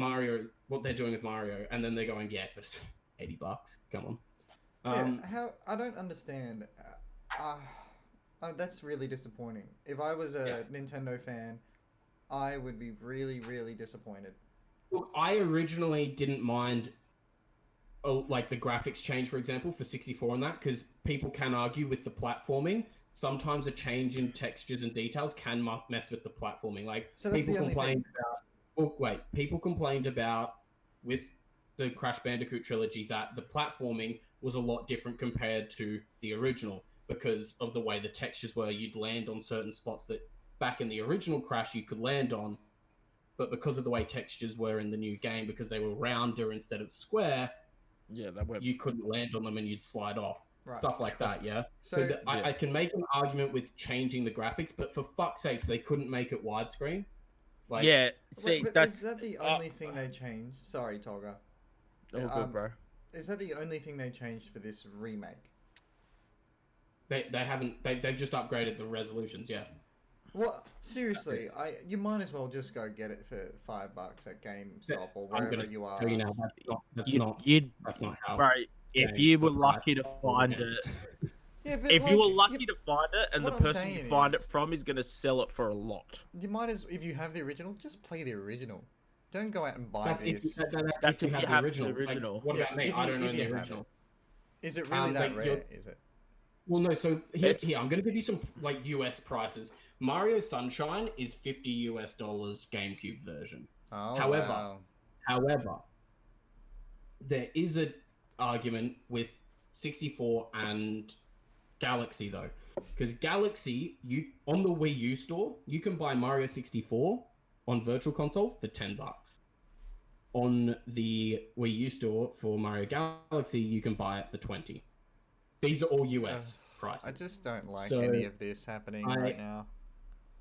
they're doing with Mario, and then they're going, yeah, but it's $80. Come on. How I don't understand. That's really disappointing. If I was a Nintendo fan, I would be really, really disappointed. Look, I originally didn't mind, like the graphics change, for example, for 64 and that, because people can argue with the platforming. Sometimes a change in textures and details can mess with the platforming. Like So that's people the only complained about. Well, wait, people complained about with the Crash Bandicoot trilogy that the platforming was a lot different compared to the original because of the way the textures were. You'd land on certain spots that back in the original Crash you could land on, but because of the way textures were in the new game, because they were rounder instead of square, you couldn't land on them and you'd slide off. Right. Stuff like that, yeah? So, I can make an argument with changing the graphics, but for fuck's sakes, they couldn't make it widescreen. Like, see, but that's is that the only thing they changed? Sorry, Tolga. good, bro. Is that the only thing they changed for this remake? They haven't. They've just upgraded the resolutions, yeah. Well, seriously, you might as well just go get it for $5 at GameStop or wherever you are. So, you know, that's not how. Bro, if you were lucky to find it, Yeah, but if you were lucky to find it, and the what I'm person you saying find is- it from is gonna sell it for a lot. You might as if you have the original, just play the original. Don't go out and buy That's this. That's if you have the original. Like, what about me? if I you- don't if own you the have original. Is it really that like, rare? Is it? Well, no. So here, It's- I'm going to give you some like US prices. Mario Sunshine is $50 GameCube version. Oh, However- wow. However, there is an argument with 64 and Galaxy though, because Galaxy, on the Wii U store, you can buy Mario 64 on Virtual Console for $10. On the Wii U store for Mario Galaxy, you can buy it for $20. These are all US prices. I just don't like So, any of this happening right now.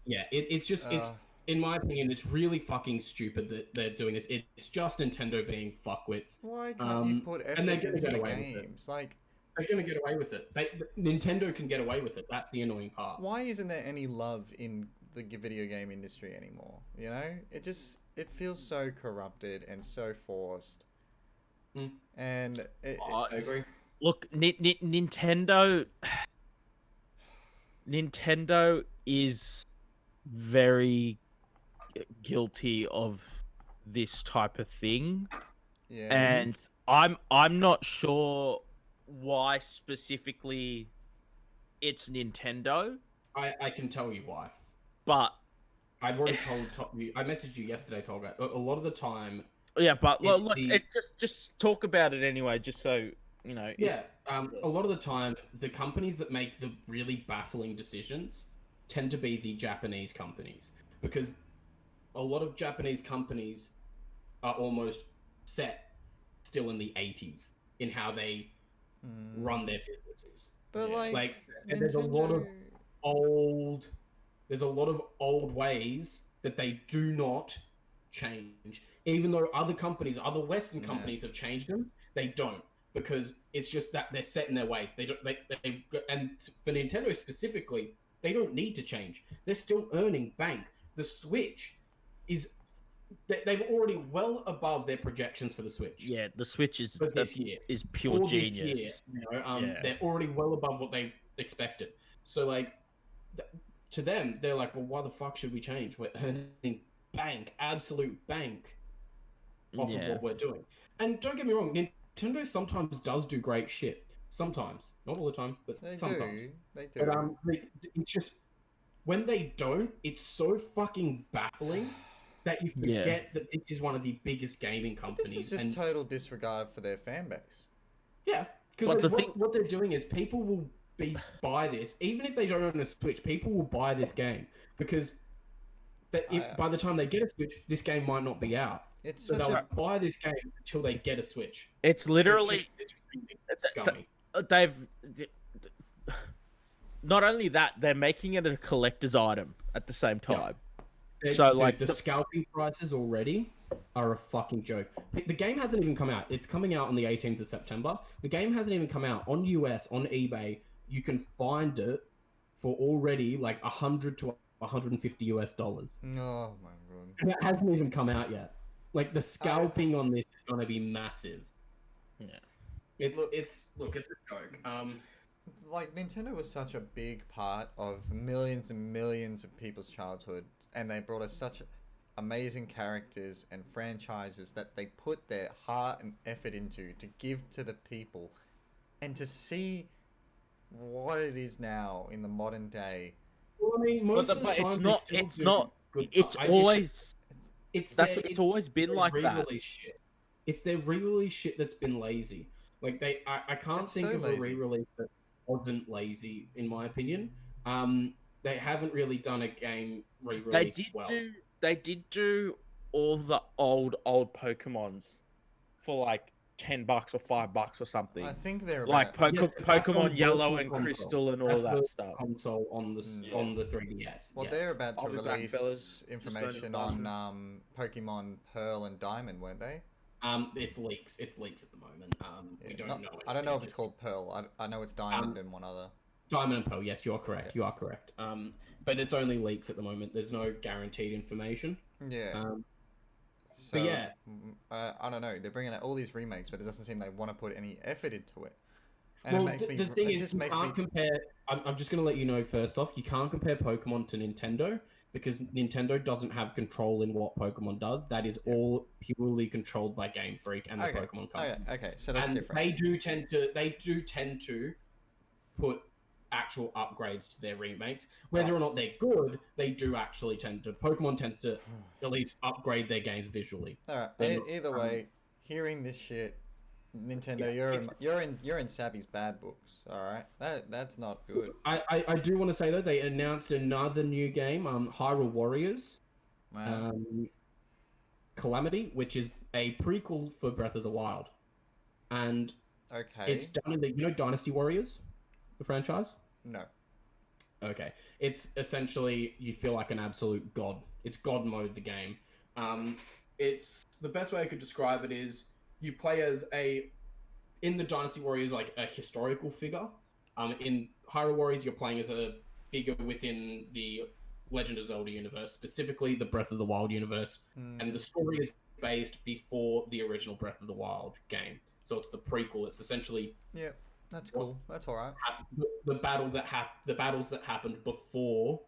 Yeah, it's just it's in my opinion, it's really fucking stupid that they're doing this. It's just Nintendo being fuckwits. Why can't you put effort and they're gonna into get the away with it. games? Like, They're gonna get away with it. Nintendo can get away with it. That's the annoying part. why isn't there any love in the video game industry anymore? You know, it feels so corrupted and so forced. And I agree. Look, Nintendo is very guilty of this type of thing, yeah, and I'm not sure why specifically it's Nintendo, I can tell you why. but I've already told you. I messaged you yesterday, Tolga. A lot of the time. yeah, but It's look, just talk about it anyway, just so you know. Yeah, a lot of the time, the companies that make the really baffling decisions tend to be the Japanese companies, because a lot of Japanese companies are almost set still in the 80s in how they run their businesses. but Like, and there's a lot of old ways that they do not change. Even though other Western companies have changed them, they don't, because it's just that they're set in their ways. They don't. And for Nintendo specifically, they don't need to change. They're still earning bank. The Switch is. They've already well above their projections for the Switch. Yeah, the Switch is For this year. is pure For this genius. year, they're already well above what they expected. So, like, to them, they're like, well, why the fuck should we change? We're earning bank, absolute bank, off of what we're doing. And don't get me wrong, Nintendo sometimes does do great shit. Sometimes, not all the time, but they sometimes. do. They do. But it's just when they don't, it's so fucking baffling that you forget that this is one of the biggest gaming But companies. this is just and total disregard for their fan base. yeah, because what they're doing is people will buy this even if they don't own a Switch. People will buy this game because by the time they get a Switch, this game might not be out. It's So such they'll a buy this game until they get a Switch. It's literally It's really scummy. they've not only that, they're making it a collector's item at the same time. So Dude, the scalping prices already are a fucking joke. The game hasn't even come out. It's coming out on the 18th of September. The game hasn't even come out on US on eBay. You can find it for already like $100 to $150. Oh my god! And it hasn't even come out yet. Like the scalping on this is going to be massive. Yeah, it's a joke. Like Nintendo was such a big part of millions and millions of people's childhood, and they brought us such amazing characters and franchises that they put their heart and effort into to give to the people, and to see what it is now in the modern day. Well, I mean, most of the time it's always it's always been like that. Shit. It's their re-release shit that's been lazy. Like I can't think of a re-release that wasn't lazy, in my opinion. They haven't really done a game re-release well. They did do all the old Pokemons for like $10 or $5 or something. I think they're like Pokemon Yellow and console. Crystal and all that stuff. Console on the 3DS. Well, yes. they're about to release fellas. information on Pokemon Pearl and Diamond, weren't they? It's leaks. It's leaks at the moment. We don't know. I don't know if it's called Pearl. I know it's Diamond and one other. Diamond and Pearl. Yes, you are correct. Yeah. You are correct. But it's only leaks at the moment. There's no guaranteed information. Yeah. So, but yeah, I don't know. They're bringing out all these remakes, but it doesn't seem they want to put any effort into it. And well, it makes me. The thing is, just you makes can't compare. I'm just going to let you know first off, you can't compare Pokemon to Nintendo because Nintendo doesn't have control in what Pokemon does. That is all purely controlled by Game Freak and the Pokemon company. Okay, so that's different. They do tend to put actual upgrades to their remakes. Whether or not they're good, they do actually Pokemon tends to at least upgrade their games visually. Alright, either way, hearing this shit, Nintendo, you're in Savvy's bad books. Alright? That's not good. I do want to say though, they announced another new game, Hyrule Warriors. Wow. Calamity, which is a prequel for Breath of the Wild. And it's done in the Dynasty Warriors? The franchise? No. Okay. It's essentially, you feel like an absolute god. It's god mode, the game. It's the best way I could describe it is you play as in the Dynasty Warriors, like a historical figure. In Hyrule Warriors, you're playing as a figure within the Legend of Zelda universe, specifically the Breath of the Wild universe. And the story is based before the original Breath of the Wild game. So it's the prequel. It's essentially... Yeah. That's cool. That's all right. The battles that happened before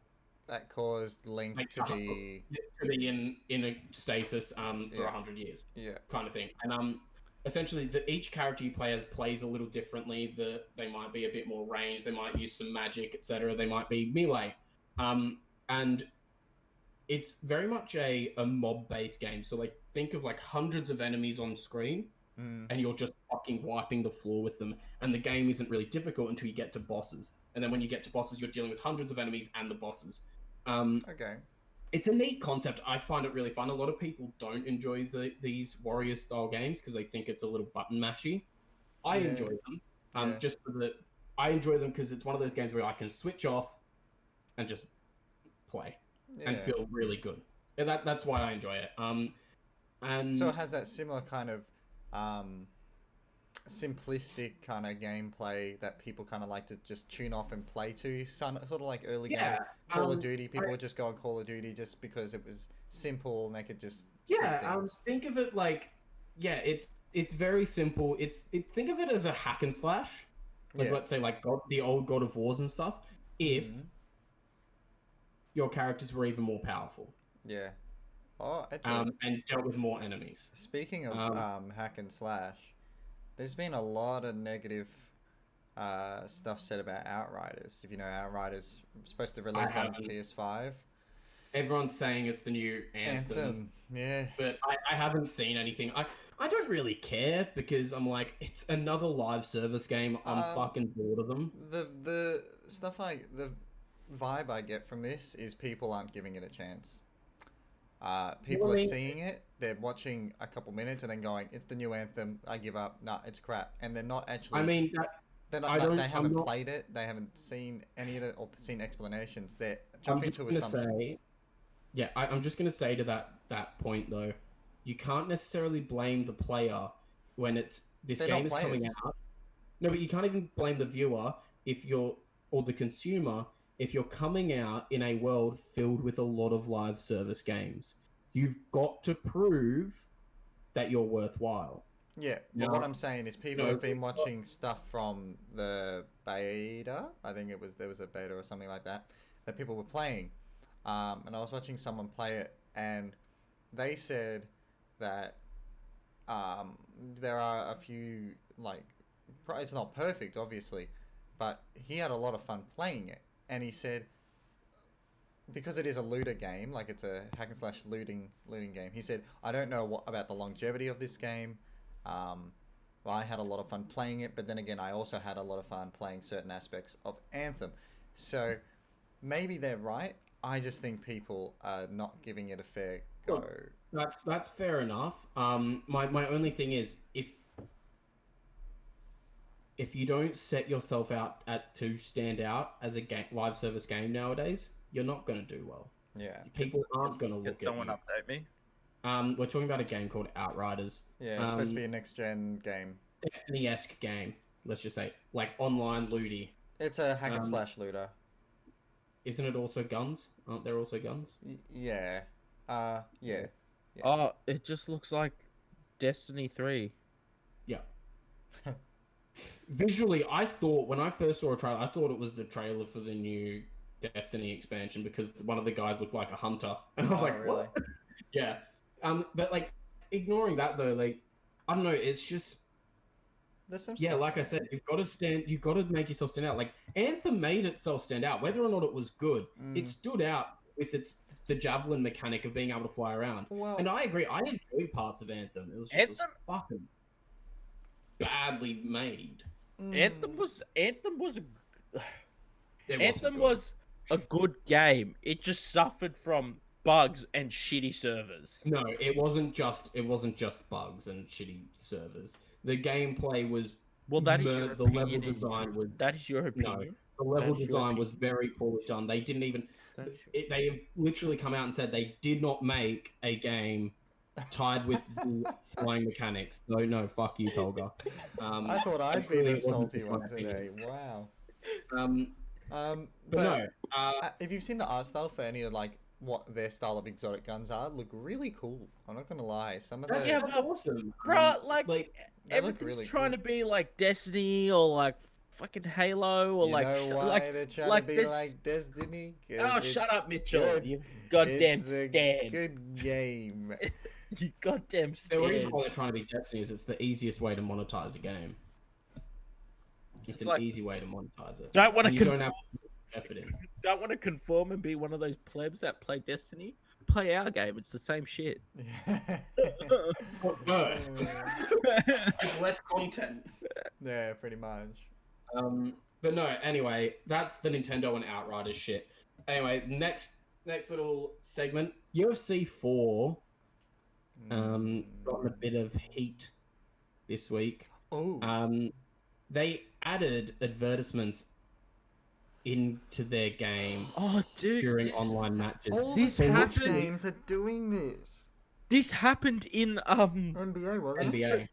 that caused Link to be in a stasis for 100 years. Yeah. Kind of thing. And essentially, each character you play as plays a little differently. They might be a bit more ranged. They might use some magic, etc. They might be melee. And it's very much a mob-based game. So like think of like hundreds of enemies on screen. And you're just fucking wiping the floor with them. And the game isn't really difficult until you get to bosses. And then when you get to bosses, you're dealing with hundreds of enemies and the bosses. It's a neat concept. I find it really fun. A lot of people don't enjoy these Warriors-style games because they think it's a little button mashy. I enjoy them. I enjoy them because it's one of those games where I can switch off and just play and feel really good. And that's why I enjoy it. And so it has that similar kind of simplistic kind of gameplay that people kind of like to just tune off and play to, sort of like early game Call of Duty. People would just go on Call of Duty just because it was simple and they could just think of it like it's very simple. Think of it as a hack and slash, like let's say like the old God of Wars and stuff. If your characters were even more powerful. Yeah. Oh, actually, and dealt with more enemies. Speaking of hack and slash, there's been a lot of negative stuff said about Outriders. If you know Outriders, supposed to release on PS5. everyone's saying it's the new Anthem. Yeah. But I haven't seen anything. I don't really care because I'm like, it's another live service game. I'm fucking bored of them. The vibe I get from this is people aren't giving it a chance. People are seeing it, they're watching a couple minutes and then going, it's the new Anthem, I give up, nah, it's crap. And they're not actually... I mean, they haven't played it, they haven't seen any of it or seen explanations. They're jumping to assumptions. I'm just going to say to that point, though, you can't necessarily blame the player when this game is coming out. No, but you can't even blame the viewer or the consumer if you're coming out in a world filled with a lot of live service games. You've got to prove that you're worthwhile. Yeah, but what I'm saying is people have been watching stuff from the beta. I think there was a beta or something like that people were playing. And I was watching someone play it, and they said that there are a few, like, it's not perfect, obviously, but he had a lot of fun playing it. And he said, because it is a looter game, like it's a hack and slash looting game, he said, I don't know about the longevity of this game. I had a lot of fun playing it, but then again, I also had a lot of fun playing certain aspects of Anthem. So maybe they're right. I just think people are not giving it a fair go. That's fair enough. My only thing is if you don't set yourself out to stand out as a live service game nowadays, you're not going to do well. Yeah. People aren't going to look at you. Someone update me. We're talking about a game called Outriders. Yeah, it's supposed to be a next-gen game. Destiny-esque game, let's just say. Like, online looty. It's a hack and slash looter. Isn't it also guns? Aren't there also guns? Yeah. Yeah. Oh, it just looks like Destiny 3. Yeah. Visually, I thought, when I first saw a trailer, I thought it was the trailer for the new Destiny expansion because one of the guys looked like a hunter. And I was like, really? What? Yeah. But, like, ignoring that, though, like, I don't know, it's just... There's some yeah, like I said, you've got to make yourself stand out. Like, Anthem made itself stand out. Whether or not it was good, it stood out with the javelin mechanic of being able to fly around. Well, and I agree, I enjoyed parts of Anthem. It was just fucking badly made. Anthem was a good game. It just suffered from bugs and shitty servers. No, it wasn't just bugs and shitty servers. The gameplay was that is your the opinion. level design was that is your opinion. No, the level design was very poorly done. They didn't even they have literally come out and said they did not make a game tied with the flying mechanics. No, fuck you, Tolga. I thought I'd be the salty one today. Wow. But no. If you've seen the art style for any of like what their style of exotic guns are, look really cool. I'm not gonna lie. Some of them, that's awesome, bro. Like everything's really trying cool. to be like Destiny or like fucking Halo or you like know why like they're trying like to be this... like Destiny? Oh, shut up, Mitchell! Good. You goddamn It's a stand. good game. You goddamn the stand. reason why they're trying to be Destiny is it's the easiest way to monetize a game. It's an like, easy way to monetize it. Don't want to. You don't have to put effort in. Don't want to conform and be one of those plebs that play Destiny. Play our game. It's the same shit. First, with less content. Yeah, pretty much. But no. Anyway, that's the Nintendo and Outriders shit. Anyway, next little segment. UFC 4 gotten a bit of heat this week. Oh. They added advertisements into their game during online matches. All This the sports happened- games are doing this. This happened in NBA, wasn't it? NBA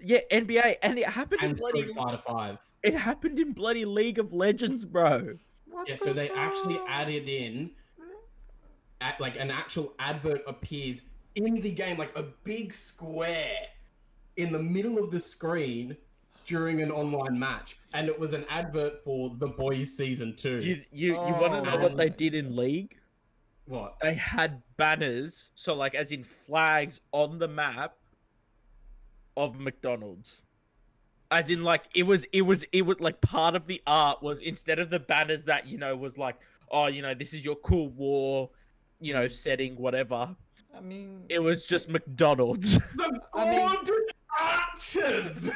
yeah, NBA, and it happened in and bloody. Street Fighter 5. It happened in bloody League of Legends, bro. What Yeah, the so they actually fuck? added in, like an actual advert appears in the game, like a big square in the middle of the screen during an online match, and it was an advert for The Boys Season 2. You want to know what they did in League? What? They had banners, so like as in flags on the map of McDonald's. As in like it was like part of the art was instead of the banners that was like, oh, this is your cool war setting, whatever. I mean, It was just McDonald's. The I mean- golden arches.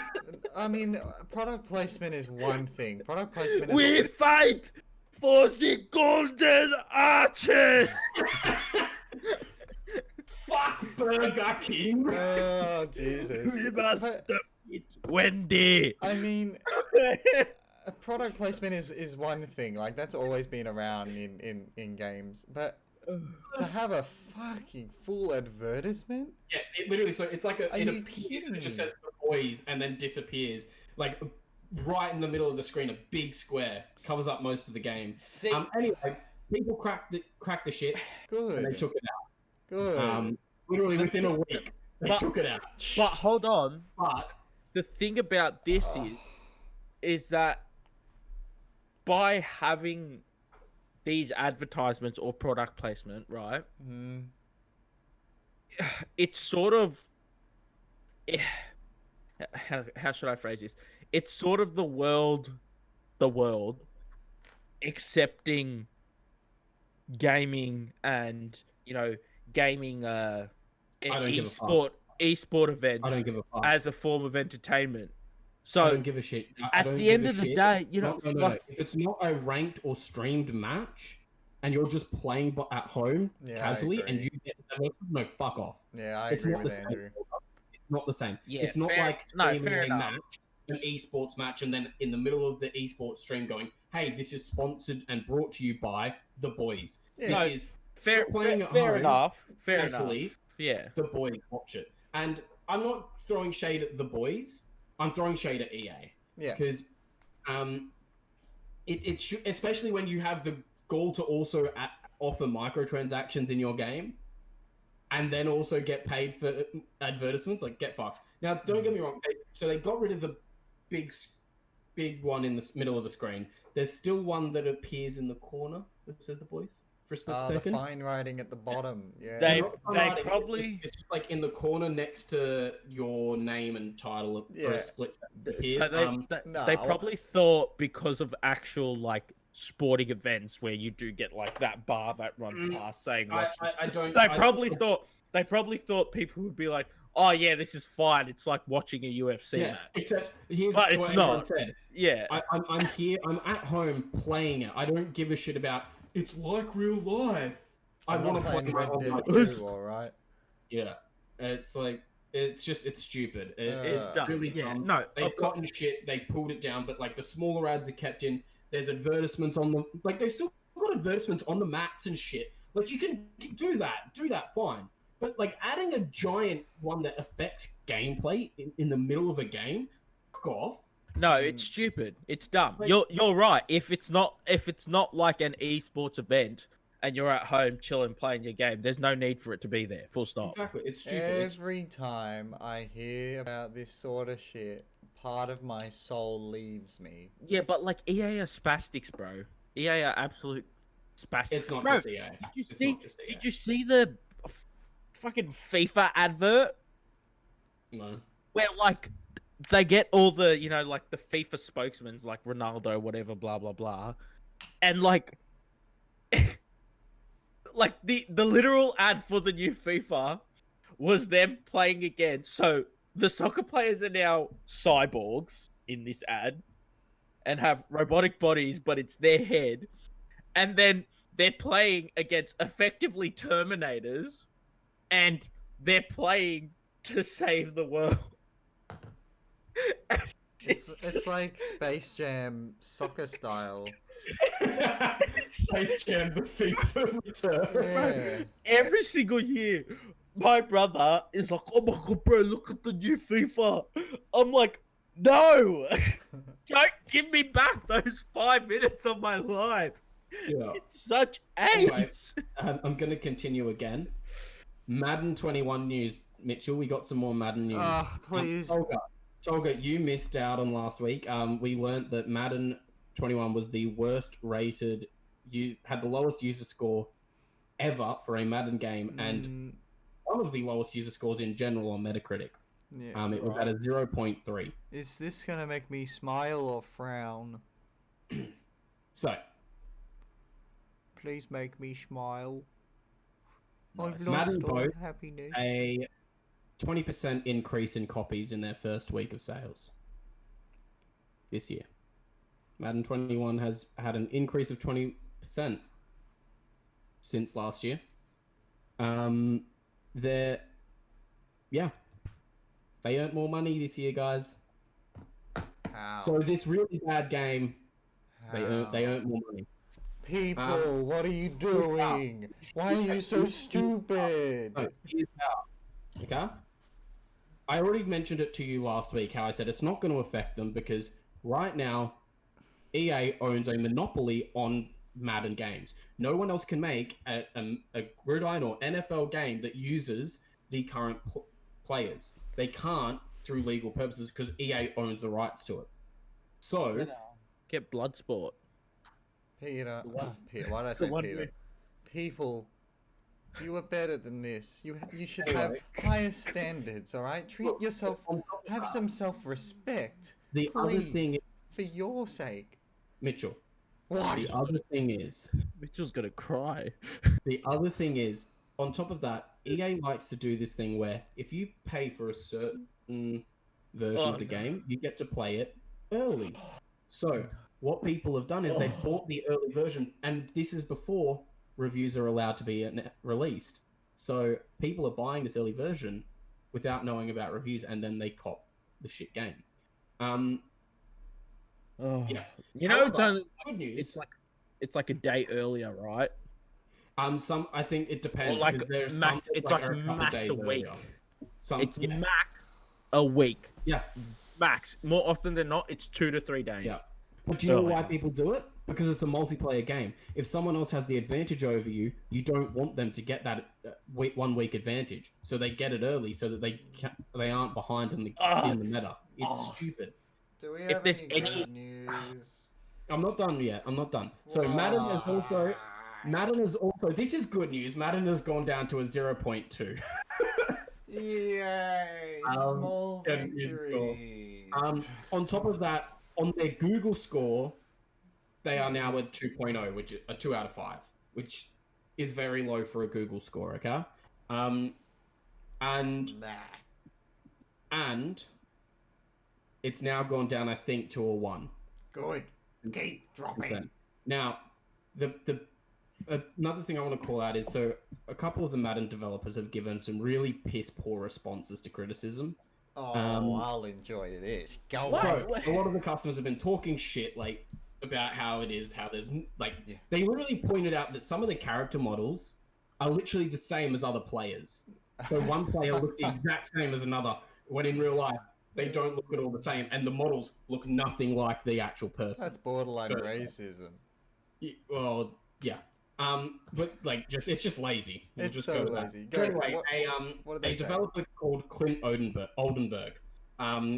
I mean, product placement is one thing. Product placement is We fight for the golden arches. Fuck Burger King. Oh Jesus! We must But, defeat Wendy. I mean, product placement is one thing. Like that's always been around in games, but to have a fucking full advertisement. Yeah, it literally. So it's like it you appears and it just kidding says the boys and then disappears. Like right in the middle of the screen, a big square covers up most of the game. See, Anyway, people cracked the shits and they Good. took it out. Good. Literally within a week, they took it out. but hold on. But The thing about this is that by having these advertisements or product placement, right? Mhm. It's sort of how should I phrase this? It's sort of the world accepting gaming and gaming don't give a fuck. esport events I don't give a fuck. as a form of entertainment. I So don't give a shit. I at don't the give end a of the shit. day, No. like, If it's not a ranked or streamed match, and you're just playing at home Yeah, I casually, and agree. you get no, fuck off. Yeah, I It's agree not the with same. Andrew. It's not the same. Yeah, It's not fair- like no, streaming fair a enough. match, an esports match, and then in the middle of the esports stream going, "Hey, this is sponsored and brought to you by the boys." Yeah. This is fair playing at fair home, enough. Fair casually. enough. Yeah. The boys watch it, and I'm not throwing shade at the boys. I'm throwing shade at EA. Yeah. Because it should, especially when you have the goal to also offer microtransactions in your game, and then also get paid for advertisements. Like, get fucked. Now, don't get me wrong. So they got rid of the big one in the middle of the screen. There's still one that appears in the corner that says the boys for a split The second. fine writing at the bottom. Yeah. They Not highlighting, probably- it's just like in the corner next to your name and title for Yeah. a split second. It So appears. they probably thought because of actual like sporting events where you do get like that bar that runs past saying watch. I don't. They probably thought people would be like, "Oh yeah, this is fine. It's like watching a UFC Yeah, match." except here's But what it's everyone not. said. Yeah. I'm here. I'm at home playing it. I don't give a shit about. It's like real life. I I'm want not to play playing my Red own Dead life. 2, alright? Yeah, it's like it's stupid. It's Dumb. really Yeah. dumb. No, They've of course. gotten shit. They pulled it down, but like the smaller ads are kept in. There's advertisements on the they've still got advertisements on the mats and shit. Like you can do that fine. But like adding a giant one that affects gameplay in the middle of a game, fuck off. No, it's stupid. It's dumb. Like- You're right. If it's not like an esports event and you're at home chilling playing your game, there's no need for it to be there. Full stop. Exactly, it's stupid. Every time I hear about this sort of shit, part of my soul leaves me. Yeah, but like EA are spastics, bro. EA are absolute spastics. It's not bro, just EA. It's not just EA. Did you see the fucking FIFA advert No. where like they get all the like the FIFA spokesmans like Ronaldo, whatever, blah blah blah, and like like the literal ad for the new FIFA was them playing again. So the soccer players are now cyborgs in this ad and have robotic bodies, but it's their head, and then they're playing against effectively Terminators, and they're playing to save the world. It's like Space Jam soccer style. Space Jam, the FIFA return. Yeah. Every single year, my brother is like, "Oh my god, bro, look at the new FIFA." I'm like, "No, don't give me back those 5 minutes of my life." Yeah. It's such Anyway. AIDS. I'm going to continue again. Madden 21 news. Mitchell, we got some more Madden news. Please. Tolga, you missed out on last week. We learnt that Madden 21 was the worst rated, had the lowest user score ever for a Madden game, and one of the lowest user scores in general on Metacritic. Yeah, It was at a 0.3. Is this gonna make me smile or frown? So, Please make me smile. I've Madden lost all both happiness. a 20% increase in copies in their first week of sales this year. Madden 21 has had an increase of 20% since last year. They earned more money this year, guys. How? So this really bad game, they earned more money. People, what are you doing? Why are you so stupid? No, here's how. Okay? I already mentioned it to you last week, how I said it's not going to affect them because right now, EA owns a monopoly on Madden games. No one else can make a Gridiron or NFL game that uses the current players. They can't through legal purposes because EA owns the rights to it. So, Get Bloodsport. Peter, Peter, why did I say Peter? People, you are better than this. You should have higher standards, all right? Treat yourself, have some self-respect. The other thing is, for your sake. Mitchell. What? The other thing is, Mitchell's gonna cry. the other thing is, on top of that, EA likes to do this thing where if you pay for a certain version of the game, you get to play it early. So what people have done is they've bought the early version, and this is before reviews are allowed to be released. So people are buying this early version without knowing about reviews, and then they cop the shit game. Yeah. You know, it's only good news. it's like a day earlier, right? I think it depends. Or like because there's max, some it's that like are couple max days a week. earlier. It's max a week. Yeah. Max. More often than not, it's 2 to 3 days. Yeah. But do you know why people do it? Because it's a multiplayer game. If someone else has the advantage over you, you don't want them to get that 1 week advantage. So they get it early so that they aren't behind in the meta. It's stupid. Do we have any good news? I'm not done yet. I'm not done. So Madden is also. This is good news. Madden has gone down to a 0.2. Yay! Small victories. On top of that, on their Google score, they are now at 2.0, which is a 2 out of 5, which is very low for a Google score. Okay. And it's now gone down, I think, to a 1. Good. Keep dropping. Now, another thing I want to call out is, so a couple of the Madden developers have given some really piss poor responses to criticism. I'll enjoy this. Go on. So a lot of the customers have been talking shit, like, about how it is, how there's, like, they literally pointed out that some of the character models are literally the same as other players. So one player looks the exact same as another, when in real life, they don't look at all the same, and the models look nothing like the actual person. That's borderline racism. Well, yeah. But like, it's just lazy. It's just so go lazy. Go, anyway, what a developer called Clint Oldenburg.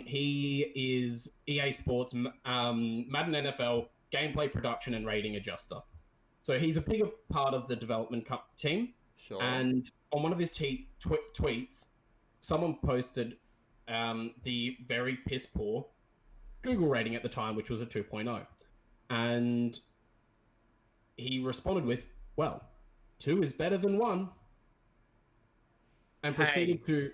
He is EA Sports, Madden NFL gameplay production and rating adjuster. So he's a bigger part of the development team. Sure. And on one of his tweets, someone posted the very piss poor Google rating at the time, which was a 2.0. And he responded with, well, 2 is better than 1. And proceeded to...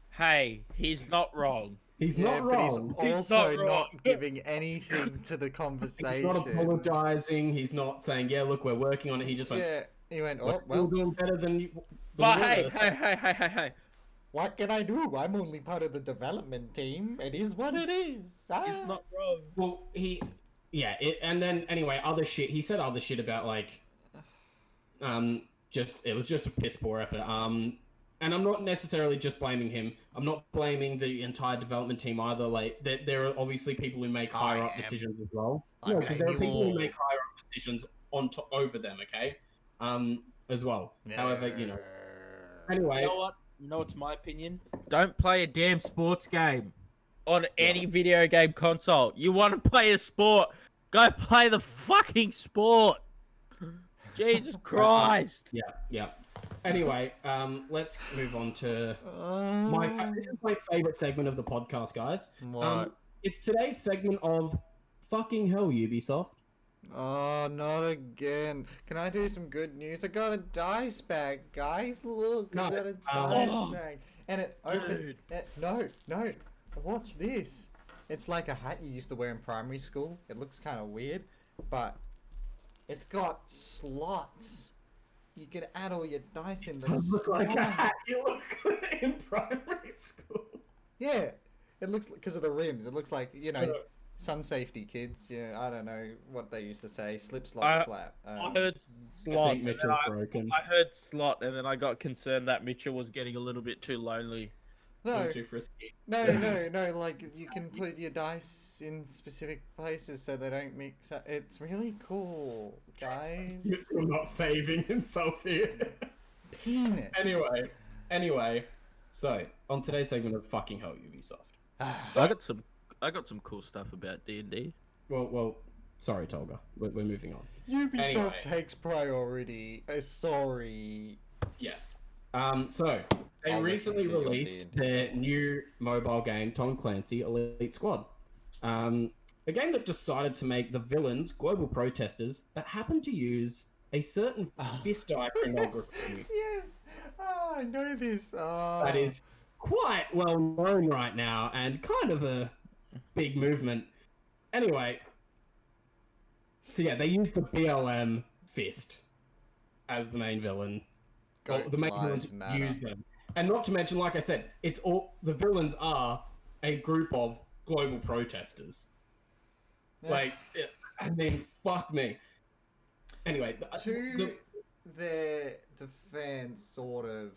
Hey, he's not wrong. He's not wrong. But he's also not giving anything to the conversation. He's not apologizing. He's not saying, yeah, look, we're working on it. He just went... Yeah, he went, well... We're doing better than you... But hey. What can I do? I'm only part of the development team. It is what it is. He's not wrong. Well, and then anyway, other shit. He said other shit about like, it was just a piss poor effort. And I'm not necessarily just blaming him. I'm not blaming the entire development team either. Like, there are obviously people who make higher up decisions as well. No, because there are people who make higher up decisions over them. Okay, as well. Yeah. However, Anyway, You know what's my opinion? Don't play a damn sports game on any video game console. You want to play a sport? Go play the fucking sport. Jesus Christ. Yeah. Anyway, let's move on to this is my favorite segment of the podcast, guys. What? It's today's segment of fucking hell, Ubisoft. Oh, not again. Can I do some good news? I got a dice bag, guys. Look, I No, got a Oh, dice bag. And it opens. dude. No, no. Watch this. It's like a hat you used to wear in primary school. It looks kind of weird, but it's got slots. You can add all your dice in the Does look like a slot. hat you look in primary school. Yeah, it looks because of the rims. It looks like sun safety kids. Yeah, I don't know what they used to say. Slip, slop, slap. I heard I slot. think Mitchell's broken. I heard slot, and then I got concerned that Mitchell was getting a little bit too lonely. No, Too frisky. no. Like you can put your dice in specific places so they don't mix up. It's really cool, guys. Mitchell not saving himself here. Penis. Anyway. So on today's segment of fucking hell, Ubisoft. So I got some cool stuff about D&D. Well, sorry, Tolga. We're moving on. Ubisoft Anyway. takes priority. Sorry. Yes. So they I'll recently listen to your released D&D. their new mobile game, Tom Clancy Elite Squad. A game that decided to make the villains global protesters that happen to use a certain fist iconography Yes. Oh, I know this. Oh. that is quite well known right now and kind of a big movement. Anyway, so yeah, they use the BLM fist as the main villain. Goat The main lives villains matter. use them. And not to mention, like I said, it's all the villains are a group of global protesters. Yeah. I mean, fuck me. Anyway, To their defense, sort of,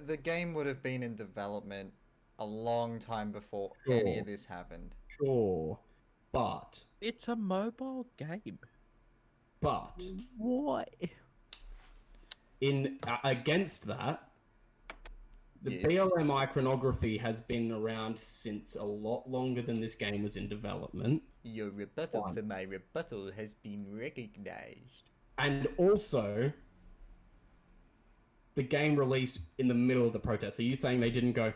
the game would have been in development a long time before any Sure. of this happened. sure, but It's a mobile game. Why? In against that, the Yes. BLM iconography has been around since a lot longer than this game was in development. Your rebuttal Fine. to my rebuttal has been recognized. And also, the game released in the middle of the protest. Are you saying they didn't go,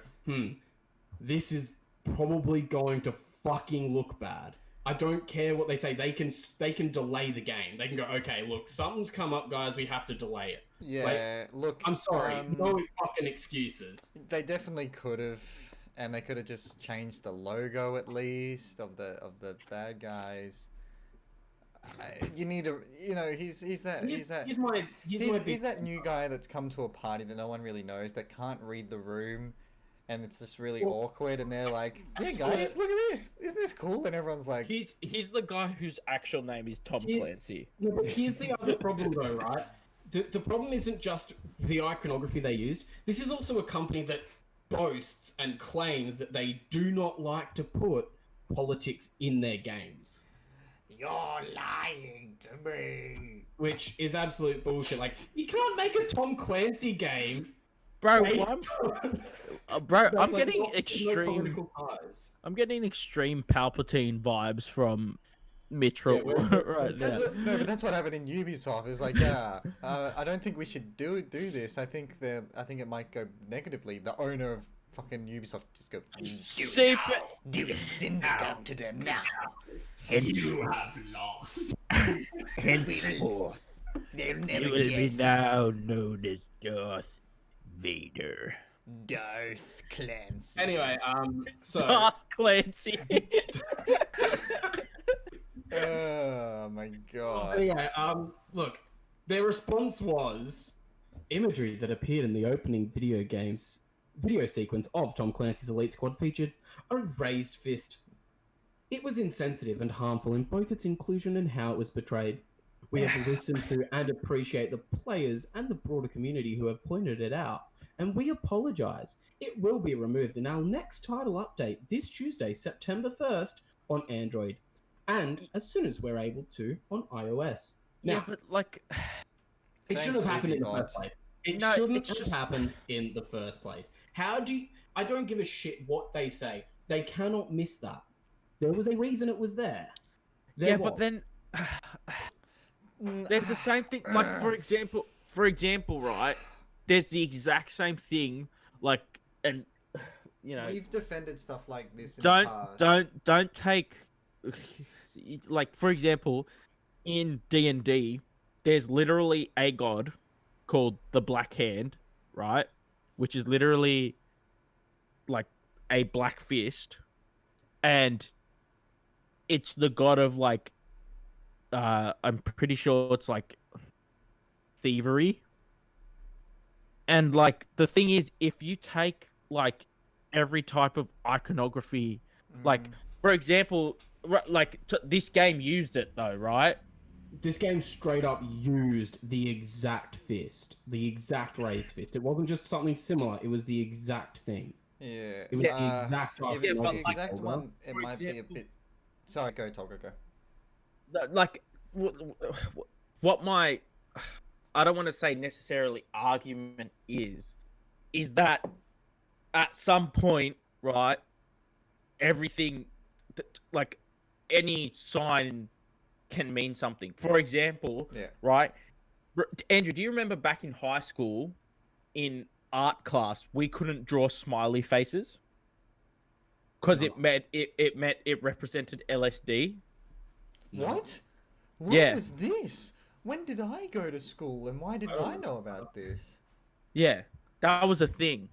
this is probably going to fucking look bad? I don't care what they say. They can delay the game. They can go, okay, look, something's come up, guys. We have to delay it. Yeah, look. I'm sorry. No fucking excuses. They definitely could have, and they could have just changed the logo at least of the bad guys. You need to, he's that He's that new guy that's come to a party that no one really knows, that can't read the room, and it's just really awkward. And they're like, "Yeah, guys, look at this! Isn't this cool?" And everyone's like, He's the guy whose actual name is Tom Clancy. No, but here's the other problem, though, right? The problem isn't just the iconography they used. This is also a company that boasts and claims that they do not like to put politics in their games. "You're lying to me." Which is absolute bullshit. Like, you can't make a Tom Clancy game. Bro, based bro, on, I'm like, getting no extreme. political ties. I'm getting extreme Palpatine vibes from Mitchell right now. That's what happened in Ubisoft. It's like, I don't think we should do this. I think it might go negatively. The owner of fucking Ubisoft just go, "Do it, send it down to them now. You have lost. Henceforth, They'll you never will be guess." now known as Darth Vader. Darth Clancy. Anyway, so Darth Clancy. Oh my god. anyway, look, their response was imagery that appeared in the opening video sequence of Tom Clancy's Elite Squad featured a raised fist. It was insensitive and harmful in both its inclusion and how it was portrayed. We have listened to and appreciate the players and the broader community who have pointed it out, and we apologize. It will be removed in our next title update this Tuesday, September 1st, on Android, and as soon as we're able to on iOS. Now, Yeah, but like, it shouldn't have happened in the Ubisoft. first place. It No, shouldn't it's have just- happened in the first place. I don't give a shit what they say. They cannot miss that. There was a reason it was there. but then there's the same thing. Like, for example, right? There's the exact same thing. Like, and We've defended stuff like this in the past. don't take. Like, for example, in D&D, there's literally a god called the Black Hand, right? Which is literally like a black fist, and it's the god of like I'm pretty sure it's like thievery. And like the thing is, if you take like every type of iconography, like for example, this game used it though, right? This game straight up used the exact fist, the exact raised fist. It wasn't just something similar; it was the exact thing. Yeah. It was the exact If it's the but, like, exact one, it for might be a example- bit. Sorry, go, Tolga, go. Like what my I don't want to say necessarily argument is that at some point, right, everything like any sign can mean something. For example, Yeah. right? Andrew, do you remember back in high school in art class we couldn't draw smiley faces because No. it represented LSD? What? What Yeah. was this? When did I go to school and why didn't I know about this? Yeah, that was a thing.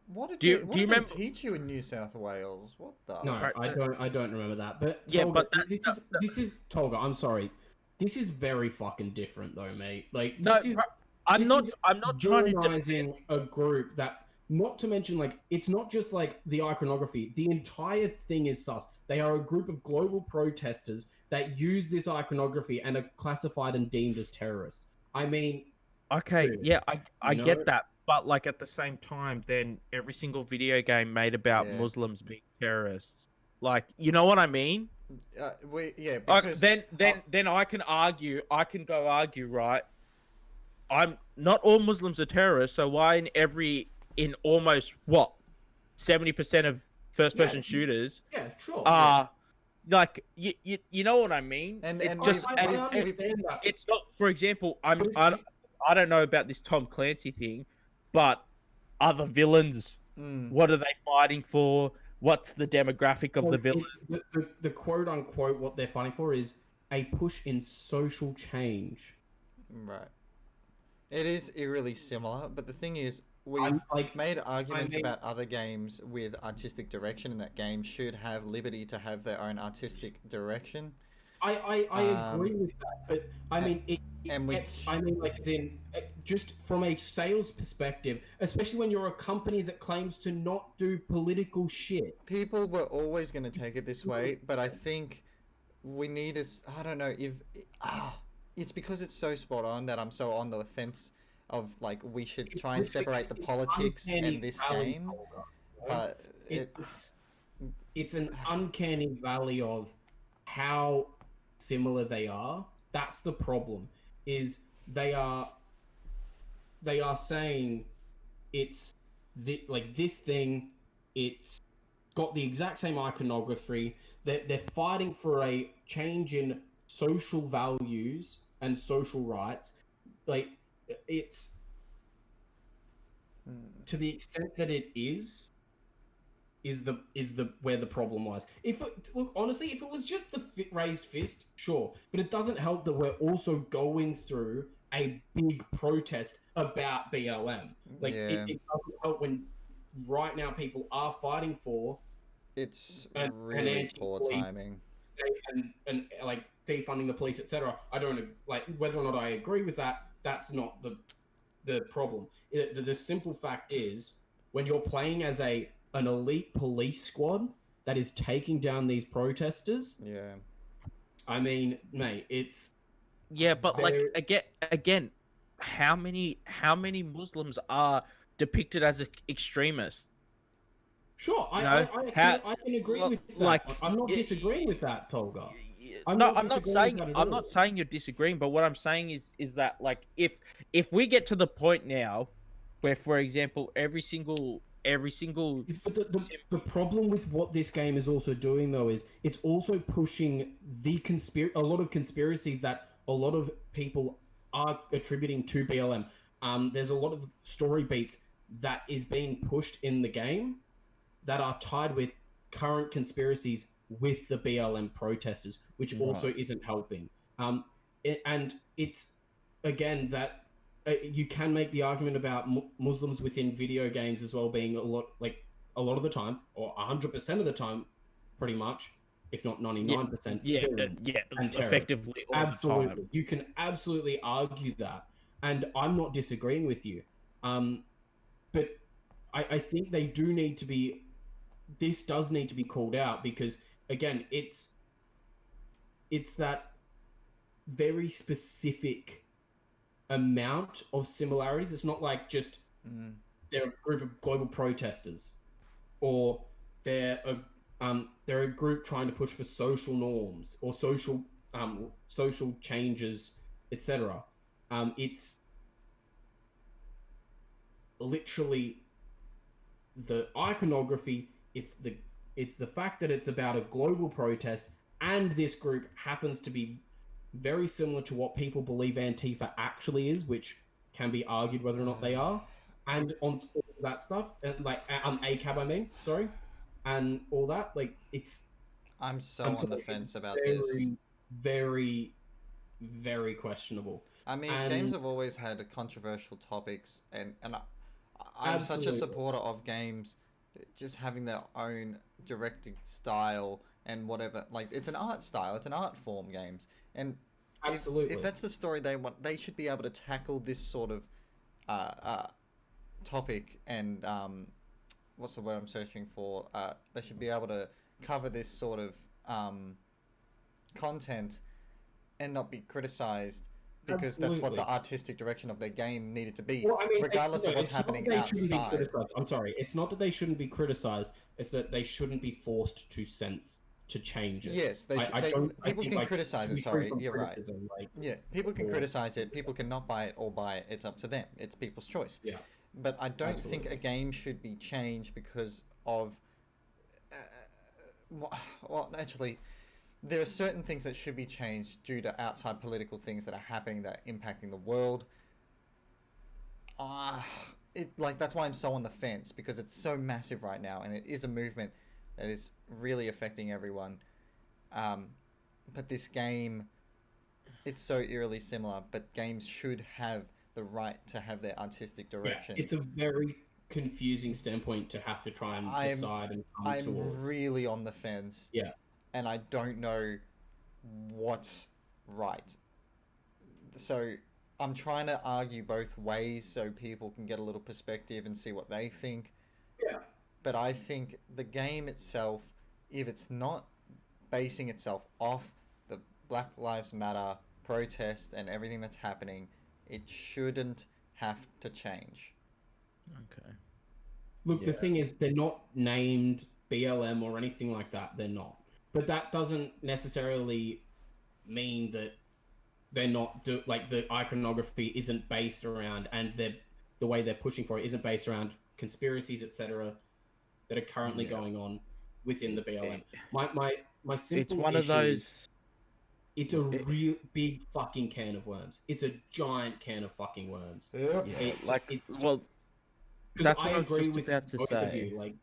What did Do you- they, what do you did they remember- teach you in New South Wales? What the? No, Right, I don't remember that. But Yeah, Tolga, but this is Tolga. I'm sorry. This is very fucking different, though, mate. Like, No, this is, I'm this not. is I'm not trying to. villainizing a group that. Not to mention, like, it's not just like the iconography. The entire thing is sus. They are a group of global protesters that use this iconography and are classified and deemed as terrorists. I mean, Okay, Dude, yeah, I you know? get that, but like at the same time, then every single video game made about Yeah. Muslims being terrorists, like you know what I mean? Because Then I can argue. I can go argue, right? I'm not all Muslims are terrorists, so why in almost what 70% of first-person Yeah. shooters yeah, sure. are like you know what I mean? And- It and just I and understand that. it's not. For example, But I don't know about this Tom Clancy thing, but other villains, what are they fighting for? What's the demographic of So the villain? it's the quote unquote what they're fighting for is a push in social change. right, it is eerily similar. But the thing is, we've I'm, like, made arguments mean- about other games with artistic direction, and that games should have liberty to have their own artistic direction. I agree with that, but I mean and we it's, I mean, like, as in just from a sales perspective, especially when you're a company that claims to not do political shit. People were always going to take it this way, but I think we need to. I don't know if it's because it's so spot on that I'm so on the fence of like we should try and separate the politics and this game. But It's an uncanny valley of how similar they are. That's the problem. Is they are saying it's like this thing. It's got the exact same iconography. They're fighting for a change in social values and social rights. Like it's to the extent that it is the where the problem lies. Look, honestly, if it was just the raised fist, sure, but it doesn't help that we're also going through a big protest about BLM. Like Yeah. it doesn't help when right now people are fighting for it's an really poor anti-police timing. state and like defunding the police, etc. I don't like whether or not I agree with that. That's not the problem. The simple fact is when you're playing as an elite police squad that is taking down these protesters. Yeah. I mean, mate, it's Yeah, but like They're- again, how many Muslims are depicted as extremists? sure. You know, I can agree with that. like, I'm not it- disagreeing with that, Tolga. I'm not not disagreeing saying with that at I'm all. not saying you're disagreeing, but what I'm saying is that like if we get to the point now where, for example, every single But the problem with what this game is also doing, though, is it's also pushing a lot of conspiracies that a lot of people are attributing to BLM. There's a lot of story beats that is being pushed in the game that are tied with current conspiracies with the BLM protesters, which also isn't helping. And it's again that you can make the argument about Muslims within video games as well being a lot of the time, or 100% of the time, pretty much, if not 99%. Yeah, and effectively all absolutely, the time. you can absolutely argue that, and I'm not disagreeing with you. But I think they do need to be. This does need to be called out because again, it's that very specific amount of similarities. It's not like just they're a group of global protesters, or they're a group trying to push for social norms or social changes, etc. It's literally the iconography. It's the fact that it's about a global protest, and this group happens to be very similar to what people believe Antifa actually is, which can be argued whether or not they are. And on top of that stuff, and like ACAB, I mean, sorry, and all that, like I'm on the fence about this. Very, very questionable. I mean, games have always had controversial topics, and I'm such a supporter of games just having their own directing style and whatever. Like, it's an art style, it's an art form, games. And if that's the story they want, they should be able to tackle this sort of topic and what's the word I'm searching for? They should be able to cover this sort of content and not be criticized, because that's what the artistic direction of their game needed to be, well, I mean, regardless of what's happening outside. I'm sorry, it's not that they shouldn't be criticized, it's that they shouldn't be forced to change it. Yes, people can criticize it, sorry, you're right. Yeah, people can criticize it, people can not buy it or buy it, it's up to them, it's people's choice. Yeah. But I don't think a game should be changed because of... well, actually... There are certain things that should be changed due to outside political things that are happening that are impacting the world. That's why I'm so on the fence, because it's so massive right now, and it is a movement that is really affecting everyone. But this game, it's so eerily similar, but games should have the right to have their artistic direction. Yeah, it's a very confusing standpoint to have to try and decide and come towards. I'm really on the fence. Yeah. And I don't know what's right. So I'm trying to argue both ways so people can get a little perspective and see what they think. Yeah. But I think the game itself, if it's not basing itself off the Black Lives Matter protest and everything that's happening, it shouldn't have to change. Okay. Look, the thing is, they're not named BLM or anything like that. They're not. But that doesn't necessarily mean that they're not the iconography isn't based around, and the way they're pushing for it isn't based around conspiracies, etc., that are currently going on within the BLM. My simple it's one of those. It's a real big fucking can of worms. It's a giant can of fucking worms. Yep. That's I agree with both of you. Like,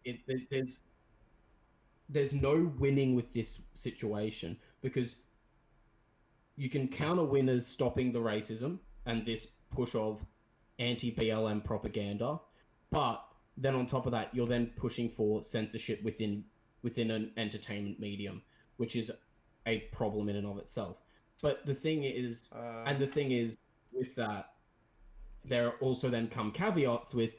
there's no winning with this situation, because you can counter winners stopping the racism and this push of anti-BLM propaganda, but then on top of that, you're then pushing for censorship within an entertainment medium, which is a problem in and of itself. But the thing is with that, there also then come caveats with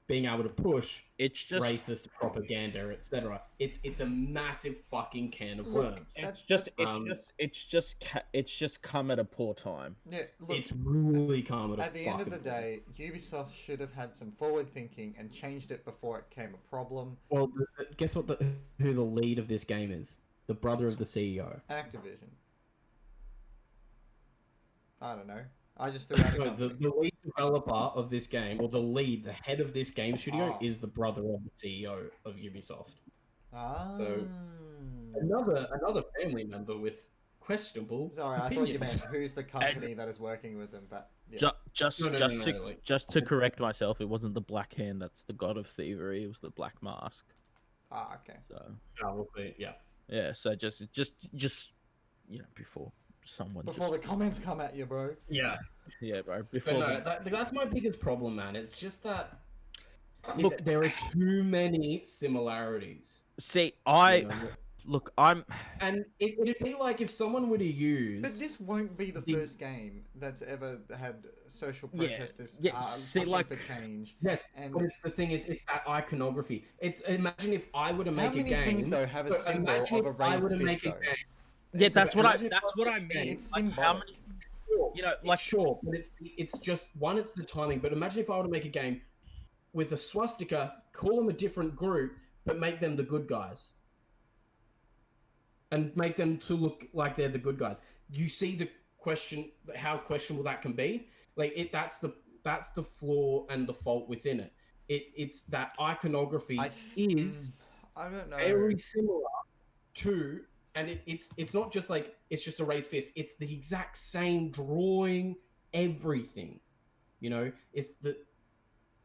being able to push racist propaganda, etc. It's a massive fucking can of worms. It's just come at a poor time. Yeah, look, it's really come at the end of the day, Ubisoft should have had some forward thinking and changed it before it became a problem. Well, guess what? Who the lead of this game is? The brother of the CEO. Activision. I don't know. I just threw out a company. The lead developer of this game, or the head of this game studio, is the brother of the CEO of Ubisoft. So another family member with questionable. Sorry, I thought you meant who's the company that is working with them, but yeah. Just to correct myself, it wasn't the Black Hand that's the god of thievery. It was the Black Mask. Okay. So we'll see. Yeah. Yeah, so just before someone Before the comments come at you, bro. Yeah. yeah, bro, But before no, that's my biggest problem, man. It's just that Look, there are too many similarities. see, You know? look, I'm And it'd be like if someone were to use. But this won't be the the- first game that's ever had social Yeah, protesters see, pushing like- for change. Yes, And but it's the thing is, it's that iconography. It's imagine if I were to make how many a game. things though have a but symbol imagine of a if I were raised to make fist a though? game. yeah, that's what imagine if I mean. It's Like, symbolic. how many, you know, like Sure, but it's just one. It's the timing. But imagine if I were to make a game with a swastika, call them a different group, but make them the good guys, and make them to look like they're the good guys. You see the question, how questionable that can be. Like that's the flaw and the fault within it. It's that iconography is I don't know. very similar to, and it's not just like it's just a raised fist. It's the exact same drawing, everything. You know, it's the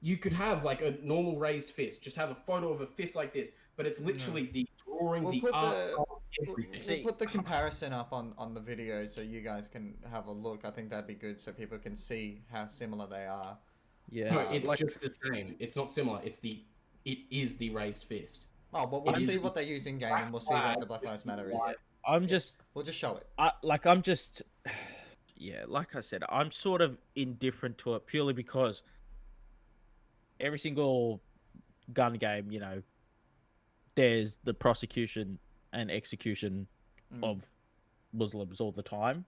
you could have like a normal raised fist, just have a photo of a fist like this, but it's literally the drawing, We'll the put art the- style, everything. We'll put the comparison up on the video so you guys can have a look. I think that'd be good so people can see how similar they are. yeah, No, it's like, just the same. It's not similar. It is the raised fist. Oh, but we'll It is see the what they use in game black and we'll see what flag the Black Lives Matter is. white. I'm just We'll just show it. I'm just yeah, like I said, I'm sort of indifferent to it purely because every single gun game, you know, there's the prosecution and execution of Muslims all the time.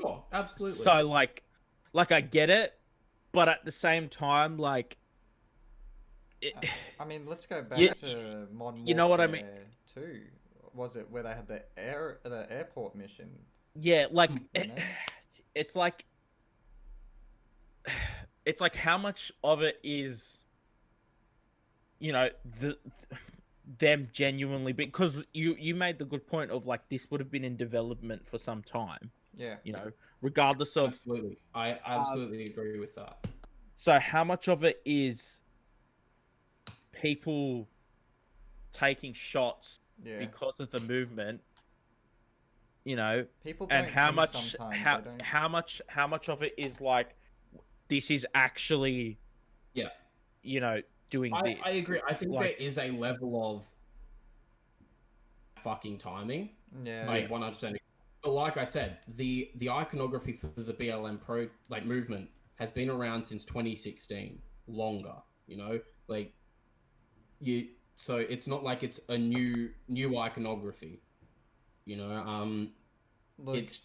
Sure, absolutely. So like I get it, but at the same time, like it, I mean, let's go back Yeah, to Modern you know what I mean? Warfare 2. Was it where they had the airport mission? yeah, like You know? it's like how much of it is, you know, them genuinely, because you made the good point of like this would have been in development for some time, Yeah. you know, regardless of. Absolutely, I absolutely agree with that. So how much of it is people taking shots Yeah. because of the movement, you know, People and don't how think much sometimes. how They don't... how much of it is like this is actually, Yeah. you know, doing this. I agree. I think Like- there is a level of fucking timing. Yeah. Like 100%. But like I said, the iconography for the BLM pro like movement has been around since 2016, longer. You know, like so it's not like it's a new iconography. You know, Look, it's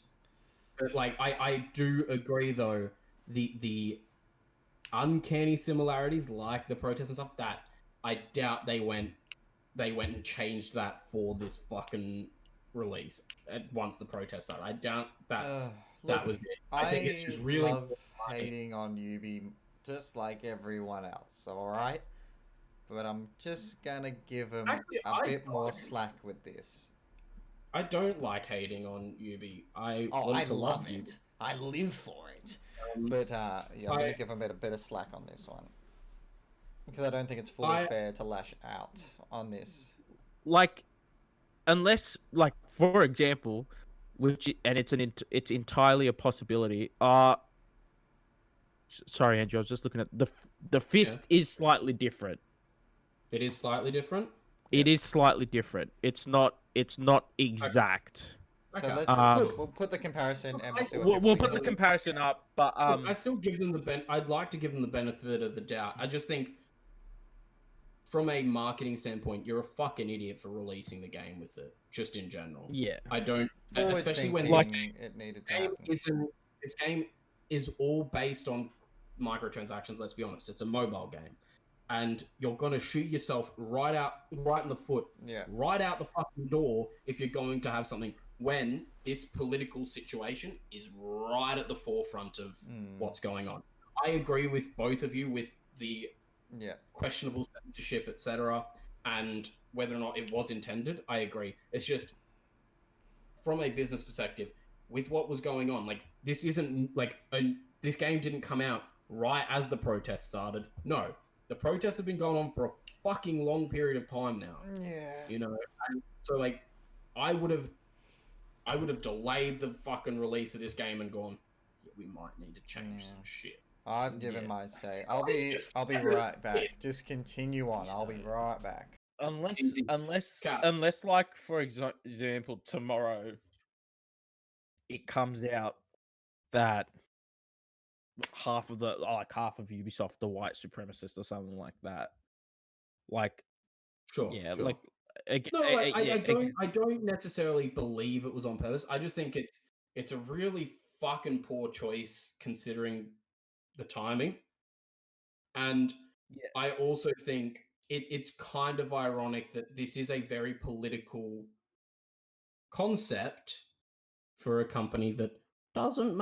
but like I do agree though, the uncanny similarities like the protests and stuff, that I doubt they went and changed that for this fucking release once the protests started. I doubt that look, was it. I think it's just really love hating on Ubi just like everyone else, alright? But I'm just gonna give them Actually, a bit more slack with this. I don't like hating on Ubi. I Oh, want I to love Ubi. it. I live for it. But yeah, I'm gonna give them a bit of slack on this one. Because I don't think it's fully fair to lash out on this. Like, unless, like, for example, it's entirely a possibility. Sorry, Andrew, I was just looking at the fist is slightly different. It is slightly different. It is slightly different. It's not exact. So Okay. let's Um, we'll put the comparison and we'll see what We'll people put the think. comparison up, but Look, I still give them I'd like to give them the benefit of the doubt. I just think, from a marketing standpoint, you're a fucking idiot for releasing the game with it. Just in general. yeah. I don't, Forward especially when thinking, it needed to happen. this game is all based on microtransactions. Let's be honest, it's a mobile game, and you're gonna shoot yourself right in the foot, Yeah. right out the fucking door if you're going to have something when this political situation is right at the forefront of what's going on. I agree with both of you with the questionable censorship, etc., and whether or not it was intended. I agree. It's just from a business perspective, with what was going on, like this isn't like this game didn't come out right as the protests started. No, the protests have been going on for a fucking long period of time now. Yeah. You know, and so like I would have delayed the fucking release of this game and gone, yeah, we might need to change some shit. I've given my say. I'll be right back. Just continue on. I'll be right back. Unless, like, for example, tomorrow it comes out that half of Ubisoft are white supremacists or something like that. Like, Sure. yeah, sure. like, I don't necessarily believe it was on purpose. I just think it's a really fucking poor choice considering the timing. And I also think it's kind of ironic that this is a very political concept for a company that doesn't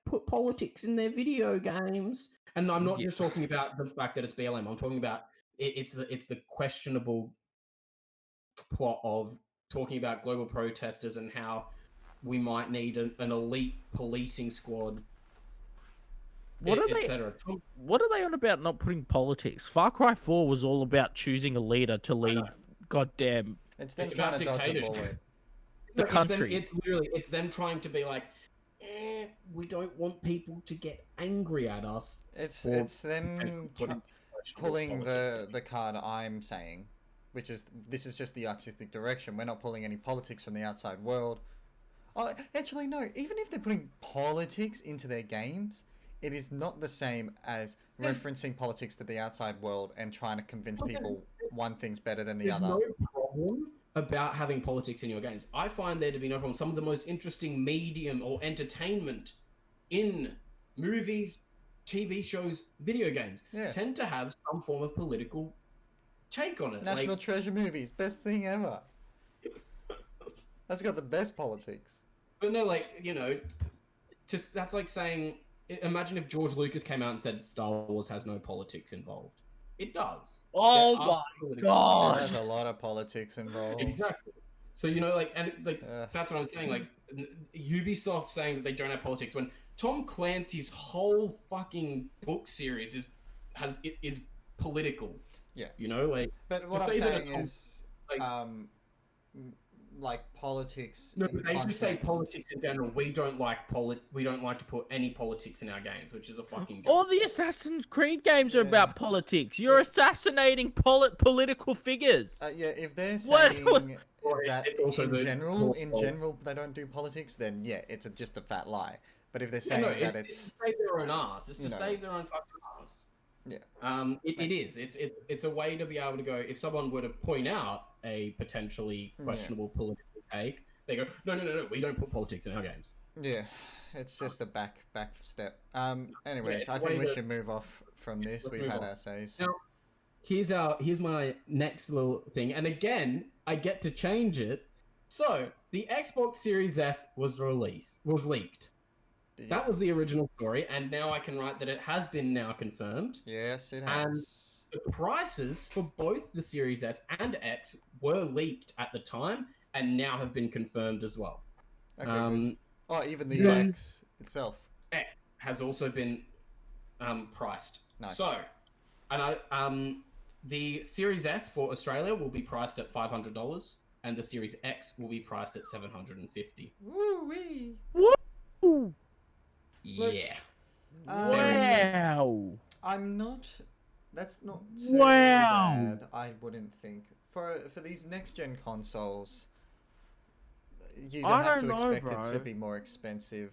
put politics in their video games. And I'm not just talking about the fact that it's BLM. I'm talking about it's the questionable plot of talking about global protesters and how we might need an elite policing squad. What are they on about not putting politics? Far Cry 4 was all about choosing a leader to lead goddamn It's them trying to dodge a bullet. the country. It's them trying to be like, we don't want people to get angry at us. It's them pulling the card I'm saying, which is this is just the artistic direction. We're not pulling any politics from the outside world. Oh, actually no. Even if they're putting politics into their games, it is not the same as referencing politics to the outside world and trying to convince people one thing's better than the other. There's no problem about having politics in your games. I find there to be no problem. Some of the most interesting medium or entertainment in movies, TV shows, video games tend to have some form of political take on it. National Treasure movies, best thing ever. That's got the best politics. But no, that's like saying, imagine if George Lucas came out and said Star Wars has no politics involved. It does. Oh my god! There's a lot of politics involved. Exactly. So that's what I'm saying. Like Ubisoft saying that they don't have politics when Tom Clancy's whole fucking book series is political. Yeah. But what I'm saying is, politics. No, they just say politics in general. We don't like to put any politics in our games, which is a fucking joke. All the Assassin's Creed games are about politics. You're assassinating political figures. If they're saying that in general they don't do politics, then it's just a fat lie. But if they're saying that it's to save their own ass, it's to save their own fucking ass. Yeah. It is. It's a way to be able to go. If someone were to point out a potentially questionable political take, they go, no, we don't put politics in our games. Yeah, it's just a back step. Anyways, I think we should move off from this. We've had our says. Now, here's my next little thing, and again, I get to change it. So the Xbox Series S was leaked. Yeah. That was the original story, and now I can write that it has been now confirmed. Yes, it has. And the prices for both the Series S and X were leaked at the time, and now have been confirmed as well. Okay, even the X itself. X has also been priced. Nice. So, the Series S for Australia will be priced at $500, and the Series X will be priced at $750. Woo-wee! Woo! Yeah. Wow. That's not too bad, I wouldn't think. For these next gen consoles, you have to expect it to be more expensive.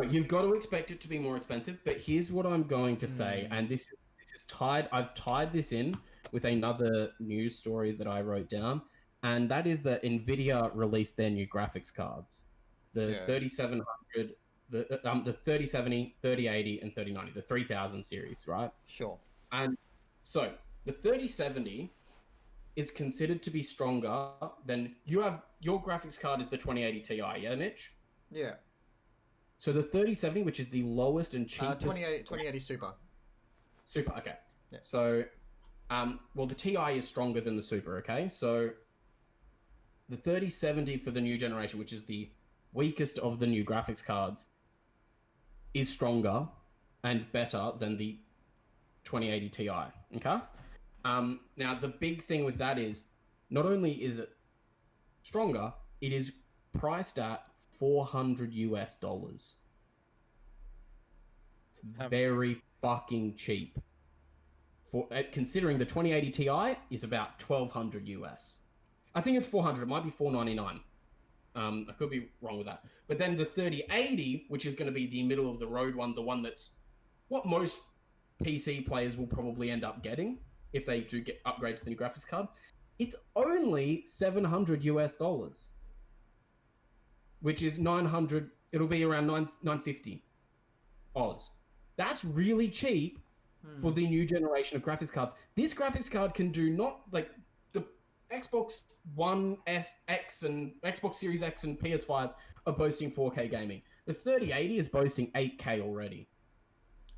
You've got to expect it to be more expensive, but here's what I'm going to say, and this is tied. I've tied this in with another news story that I wrote down, and that is that Nvidia released their new graphics cards, the 3700. The 3070, 3080, and 3090, the 3000 series, right? Sure. And so the 3070 is considered to be stronger than your graphics card is the 2080 Ti, yeah, Mitch? Yeah. So the 3070, which is the lowest and cheapest... 2080 Super. Super, okay. Yeah. So, the Ti is stronger than the Super, okay? So the 3070 for the new generation, which is the weakest of the new graphics cards, is stronger and better than the 2080 Ti, okay? Now, the big thing with that is, not only is it stronger, it is priced at $400. It's very fucking cheap. For considering the 2080 Ti is about $1,200. I think it's 400. It might be $499. I could be wrong with that. But then the 3080, which is going to be the middle of the road one, the one that's what most PC players will probably end up getting if they do get upgrades to the new graphics card, it's only $700, which is 900. It'll be around 950 Oz. That's really cheap for the new generation of graphics cards. This graphics card can do not like the Xbox One X and Xbox Series X and PS5 are boasting 4K gaming. The 3080 is boasting 8K already.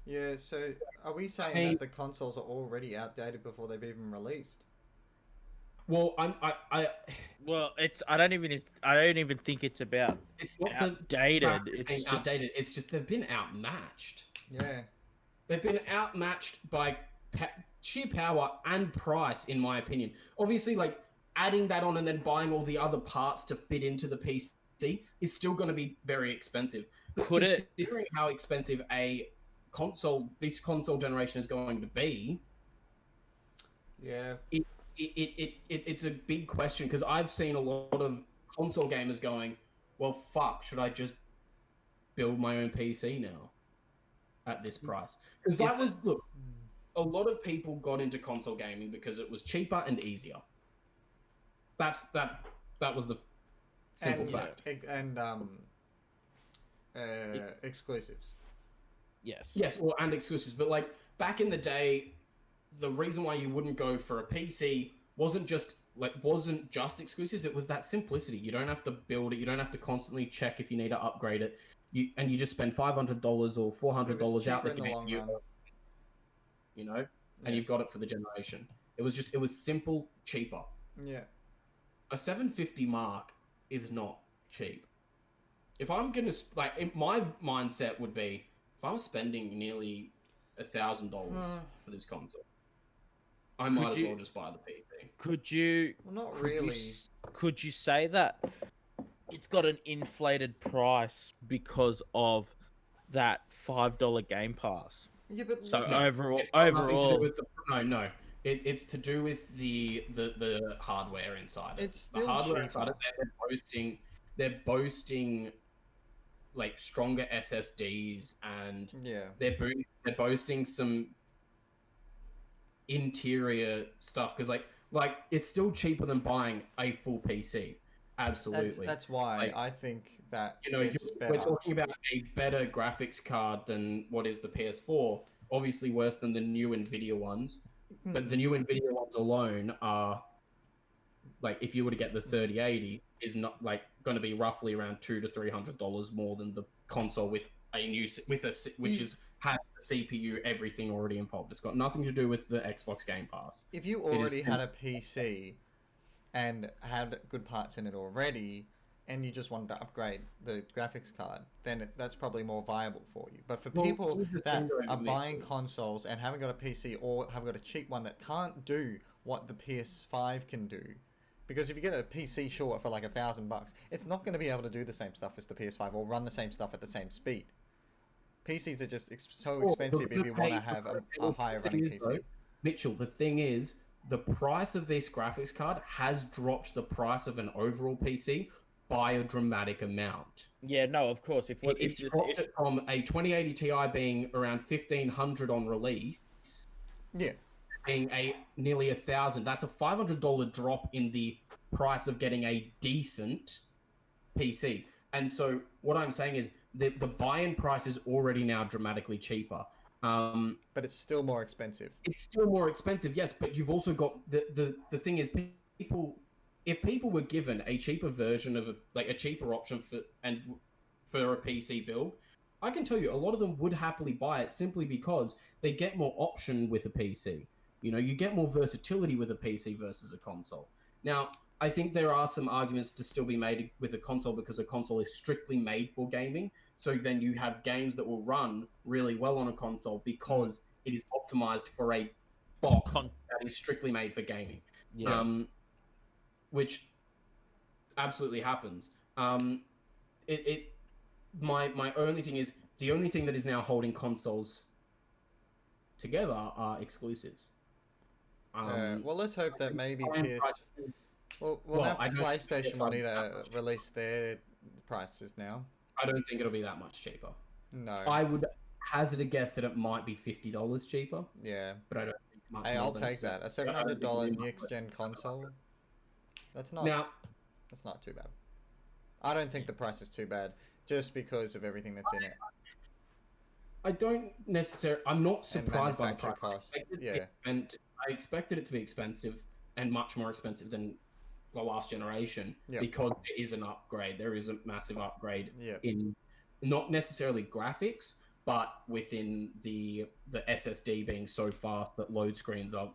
Yeah, so are we saying that the consoles are already outdated before they've even released? Well, Well, I don't even think it's about. It's not outdated. It's just outdated. It's just they've been outmatched. Yeah, they've been outmatched by sheer power and price, in my opinion. Obviously, like adding that on and then buying all the other parts to fit into the PC is still going to be very expensive. But considering how expensive this console generation is going to be, yeah, it's a big question, because I've seen a lot of console gamers going, well, fuck, should I just build my own PC now at this price? Because that was, look, a lot of people got into console gaming because it was cheaper and easier. That was the simple fact. And exclusives. Yes, well, and exclusives. But like back in the day, the reason why you wouldn't go for a PC wasn't just exclusives. It was that simplicity. You don't have to build it. You don't have to constantly check if you need to upgrade it. You just spend $500 or $400 out the game. You know, and you've got it for the generation. It was simple, cheaper. Yeah. A 750 mark is not cheap. If I'm gonna my mindset would be, if I'm spending nearly $1,000 for this console, I might as well just buy the PC. Could you? Well, not really. Could you say that it's got an inflated price because of that $5 Game Pass? Yeah, but so no, overall, it's to do with the hardware inside. It's still the hardware cheaper. inside it. They're boasting like stronger SSDs, and they're boasting some interior stuff, because like it's still cheaper than buying a full PC. Absolutely. That's why I think that we're talking about a better graphics card than what is the PS4. Obviously worse than the new Nvidia ones, but the new Nvidia ones alone are like, if you were to get the 3080, is not like going to be roughly around $200 to $300 more than the console with which is had the CPU, everything already involved. It's got nothing to do with the Xbox Game Pass. If you already had a PC and had good parts in it already, and you just wanted to upgrade the graphics card, then that's probably more viable for you. But for people that are buying consoles and haven't got a PC, or have got a cheap one that can't do what the PS5 can do, because if you get a PC short for like $1,000, it's not going to be able to do the same stuff as the PS5 or run the same stuff at the same speed. PCs are just so expensive if you want to have a higher running PC. Mitchell, the thing is, the price of this graphics card has dropped the price of an overall PC by a dramatic amount. Yeah, no, of course. If dropped it from a 2080 Ti being around $1,500 on release, being nearly $1,000. That's a $500 drop in the price of getting a decent PC. And so what I'm saying is the buy-in price is already now dramatically cheaper. But it's still more expensive. It's still more expensive, yes. But you've also got the thing is, if people were given a cheaper version of a cheaper option for a PC build, I can tell you a lot of them would happily buy it, simply because they get more option with a PC. You know, you get more versatility with a PC versus a console. Now, I think there are some arguments to still be made with a console, because a console is strictly made for gaming. So then you have games that will run really well on a console because it is optimized for a box that is strictly made for gaming. Yeah. Which absolutely happens. It my only thing is the only thing that is now holding consoles together are exclusives. Well, let's hope that maybe Prime PS. prices- Well, now I don't think PlayStation PS5 will is need that to much cheaper. release their prices now. I don't think it'll be that much cheaper. No. I would hazard a guess that it might be $50 cheaper, Yeah. but I don't think much Hey, more I'll than take that. A I don't think it'll $700 be much next less gen than console. That's not. Now, That's not too bad. I don't think the price is too bad, just because of everything that's in it. I don't necessarily. I'm not And surprised by the manufacturer price. costs. Yeah. I expected it to be expensive and much more expensive than the last generation Yep. because there is an upgrade. There is a massive upgrade Yep. in not necessarily graphics, but within the SSD being so fast that load screens are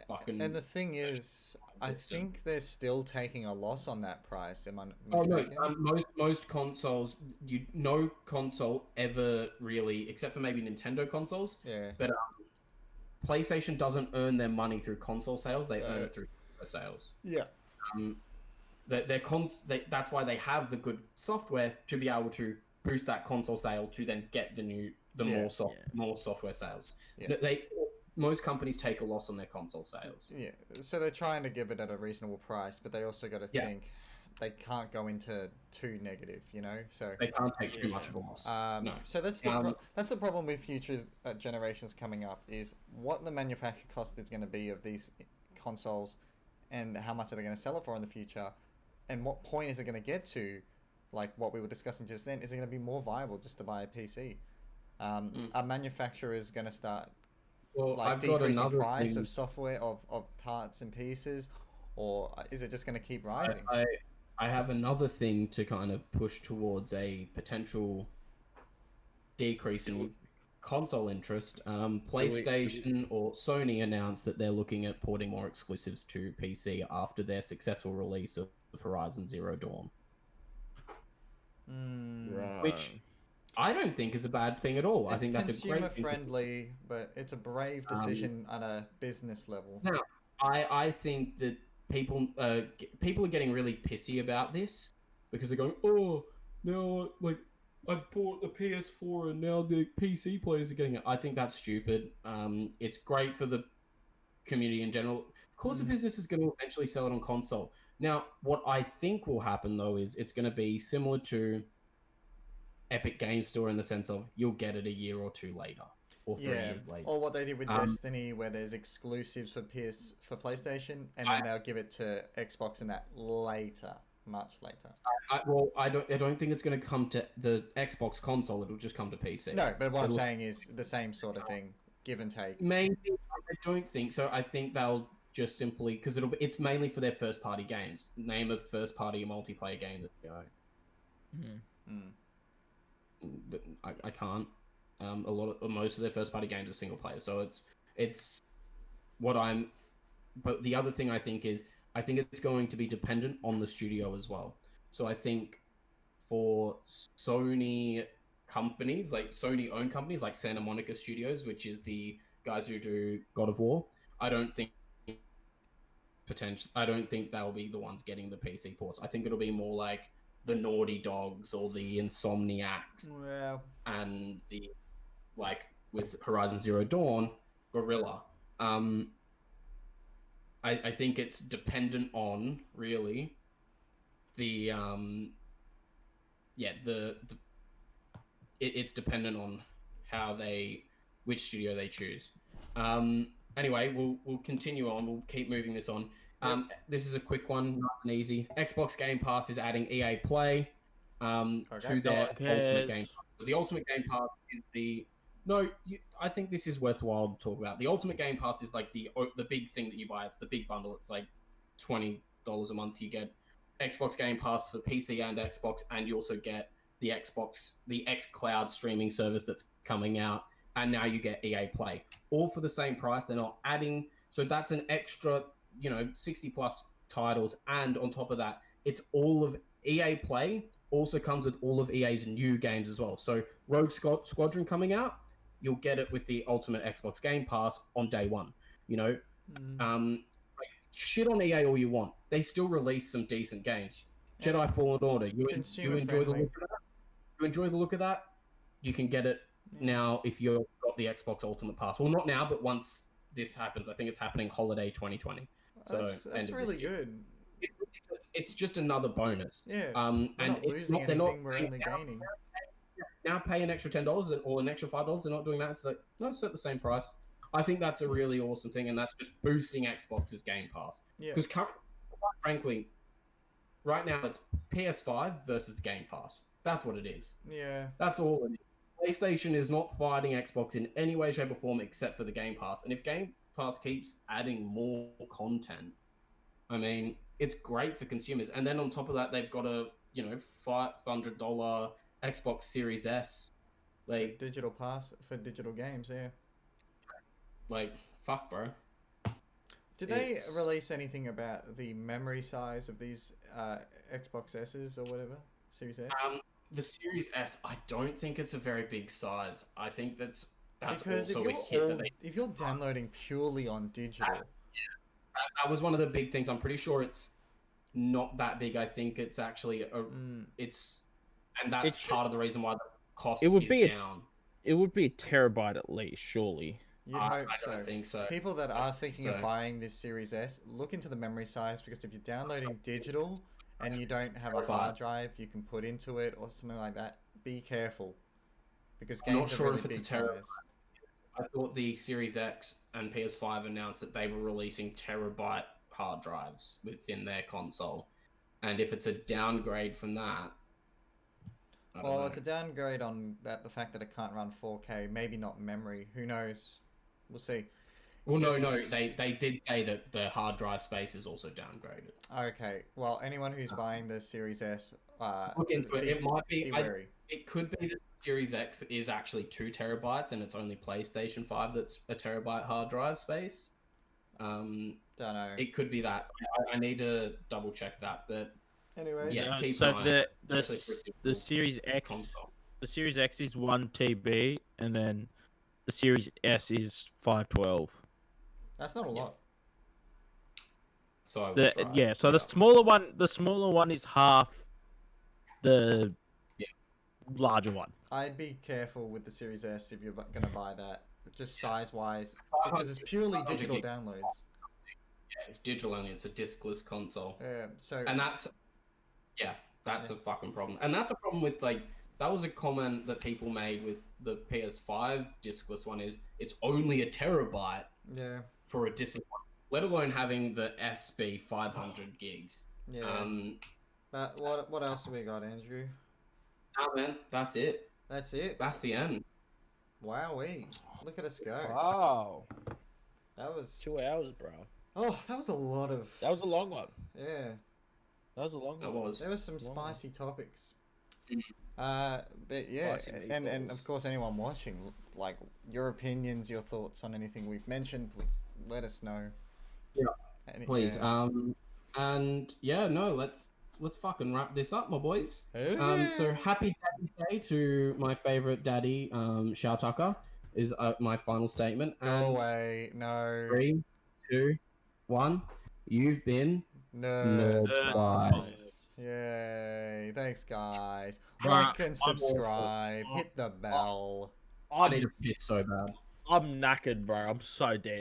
fucking. And the thing is, I think they're still taking a loss on that price. Am I Oh mistaken? no! Most consoles, no console ever really, except for maybe Nintendo consoles. Yeah. But PlayStation doesn't earn their money through console sales; they earn it through sales. Yeah. That's why they have the good software to be able to boost that console sale to then get more software sales. Yeah. Most companies take a loss on their console sales. Yeah. So they're trying to give it at a reasonable price, but they also got to think they can't go into too negative, you know. So they can't take too much of a loss. No. So that's the problem with future generations coming up is what the manufacturer cost is going to be of these consoles, and how much are they going to sell it for in the future, and what point is it going to get to, like what we were discussing just then. Is it going to be more viable just to buy a PC? A manufacturer is going to start decreasing price of software of parts and pieces, or is it just going to keep rising? I have another thing to kind of push towards a potential decrease in console interest. PlayStation or Sony announced that they're looking at porting more exclusives to PC after their successful release of Horizon Zero Dawn. Right. Which I don't think is a bad thing at all. I think that's a great thing. Consumer friendly, but it's a brave decision on a business level. Now, I think that people are getting really pissy about this because they're going, oh, now like I've bought the PS4 and now the PC players are getting it. I think that's stupid. It's great for the community in general. Of course, the business is going to eventually sell it on console. Now, what I think will happen though is it's going to be similar to Epic Game Store in the sense of you'll get it a year or two later, or 3 years later. Or what they did with Destiny, where there's exclusives for PlayStation, and then they'll give it to Xbox and that later, much later. I don't think it's going to come to the Xbox console. It'll just come to PC. No, but what I'm saying is the same sort of thing, give and take. Maybe I don't think so. I think they'll just simply because it's mainly for their first party games. Name of first party multiplayer game that they own. I can't. Most of their first party games are single player, so it's what I'm. But the other thing I think it's going to be dependent on the studio as well. So I think for Sony companies, like Sony owned companies like Santa Monica Studios, which is the guys who do God of War, I don't think they'll be the ones getting the PC ports. I think it'll be more like the Naughty Dogs or the Insomniacs, and the with Horizon Zero Dawn, Guerrilla. I think it's dependent on really the it's dependent on which studio they choose. Anyway, we'll continue on. We'll keep moving this on. This is a quick one, nice and easy. Xbox Game Pass is adding EA Play to their Ultimate Game Pass. So the Ultimate Game Pass is I think this is worthwhile to talk about. The Ultimate Game Pass is like the big thing that you buy. It's the big bundle. It's like $20 a month. You get Xbox Game Pass for PC and Xbox, and you also get the xCloud streaming service that's coming out, and now you get EA Play, all for the same price. They're not adding, so that's an extra 60 plus titles, and on top of that, it's all of EA Play also comes with all of EA's new games as well. So Rogue Squadron coming out, you'll get it with the Ultimate Xbox Game Pass on day one. Shit on EA all you want, they still release some decent games. Jedi Fallen Order. You Consumer enjoy the friendly. look of that? You enjoy the look of that? You can get it now if you've got the Xbox Ultimate Pass. Well, not now, but once this happens, I think it's happening holiday 2020. So That's really good. It's just another bonus. Yeah. And We're not losing they're not anything. We're only gaining. now pay an extra $10 or an extra $5. They're not doing that. It's like, no, it's at the same price. I think that's a really awesome thing, and that's just boosting Xbox's Game Pass. Yeah. Because quite frankly, right now it's PS5 versus Game Pass. That's what it is. Yeah. That's all it is. PlayStation is not fighting Xbox in any way, shape, or form except for the Game Pass. And if Game Pass keeps adding more content, I mean, it's great for consumers. And then on top of that, they've got a $500 Xbox Series S. Like Digital pass for digital games. Yeah. Like fuck, bro. Did they release anything about the memory size of these Xbox S's or whatever? Series S? The Series S, I don't think it's a very big size. I think that's because also a hit. If you're downloading purely on digital, that was one of the big things. I'm pretty sure it's not that big. I think it's actually that's part of the reason why the cost is down. It would be a terabyte at least, surely. You'd hope I so. don't think so. People that are thinking of buying this Series S, look into the memory size, because if you're downloading digital and you don't have a hard drive you can put into it or something like that, be careful. Because games are really big size. I thought the Series X and PS5 announced that they were releasing terabyte hard drives within their console. And if it's a downgrade from that... Well, it's a downgrade on the fact that it can't run 4K. Maybe not memory. Who knows? We'll see. Well, no. They did say that the hard drive space is also downgraded. Okay. Well, anyone who's buying the Series S... look into it. It might be... wary. It could be that the Series X is actually 2 terabytes and it's only PlayStation 5 that's a terabyte hard drive space. Don't know. It could be that. I need to double check that, but... Anyways, yeah, So the Series X console. The Series X is 1 TB and then the Series S is 512. that's not a lot. So I was right. So the smaller one is half the larger one. I'd be careful with the Series S if you're gonna buy that, just size-wise, because it's purely digital downloads. Yeah, it's digital only. It's a discless console. And that's a fucking problem. And that's a problem with that was a comment that people made with the PS5 discless one is it's only a terabyte for a discless one, let alone having the S be 500 gigs. Yeah. But what else have we got, Andrew? Oh man, that's it. That's it. That's the end. Wowee. Look at us go. Wow. That was 2 hours, bro. Oh, that was a lot of... That was a long one. Yeah. That was a long one. There was some spicy topics. Mm. But yeah, Spicy and meatballs. of course anyone watching, like your opinions, your thoughts on anything we've mentioned, please let us know. Yeah. Please. Yeah. And yeah, no, let's fucking wrap this up, my boys. Hey. So happy Daddy's Day to my favorite daddy, SHOU Tucker, is my final statement. Go away. No. 3, 2, 1. You've been NerdSpice. Yay. Thanks, guys. Bruh, Like and subscribe. Hit the bell. I need a piss so bad. I'm knackered, bro. I'm so dead.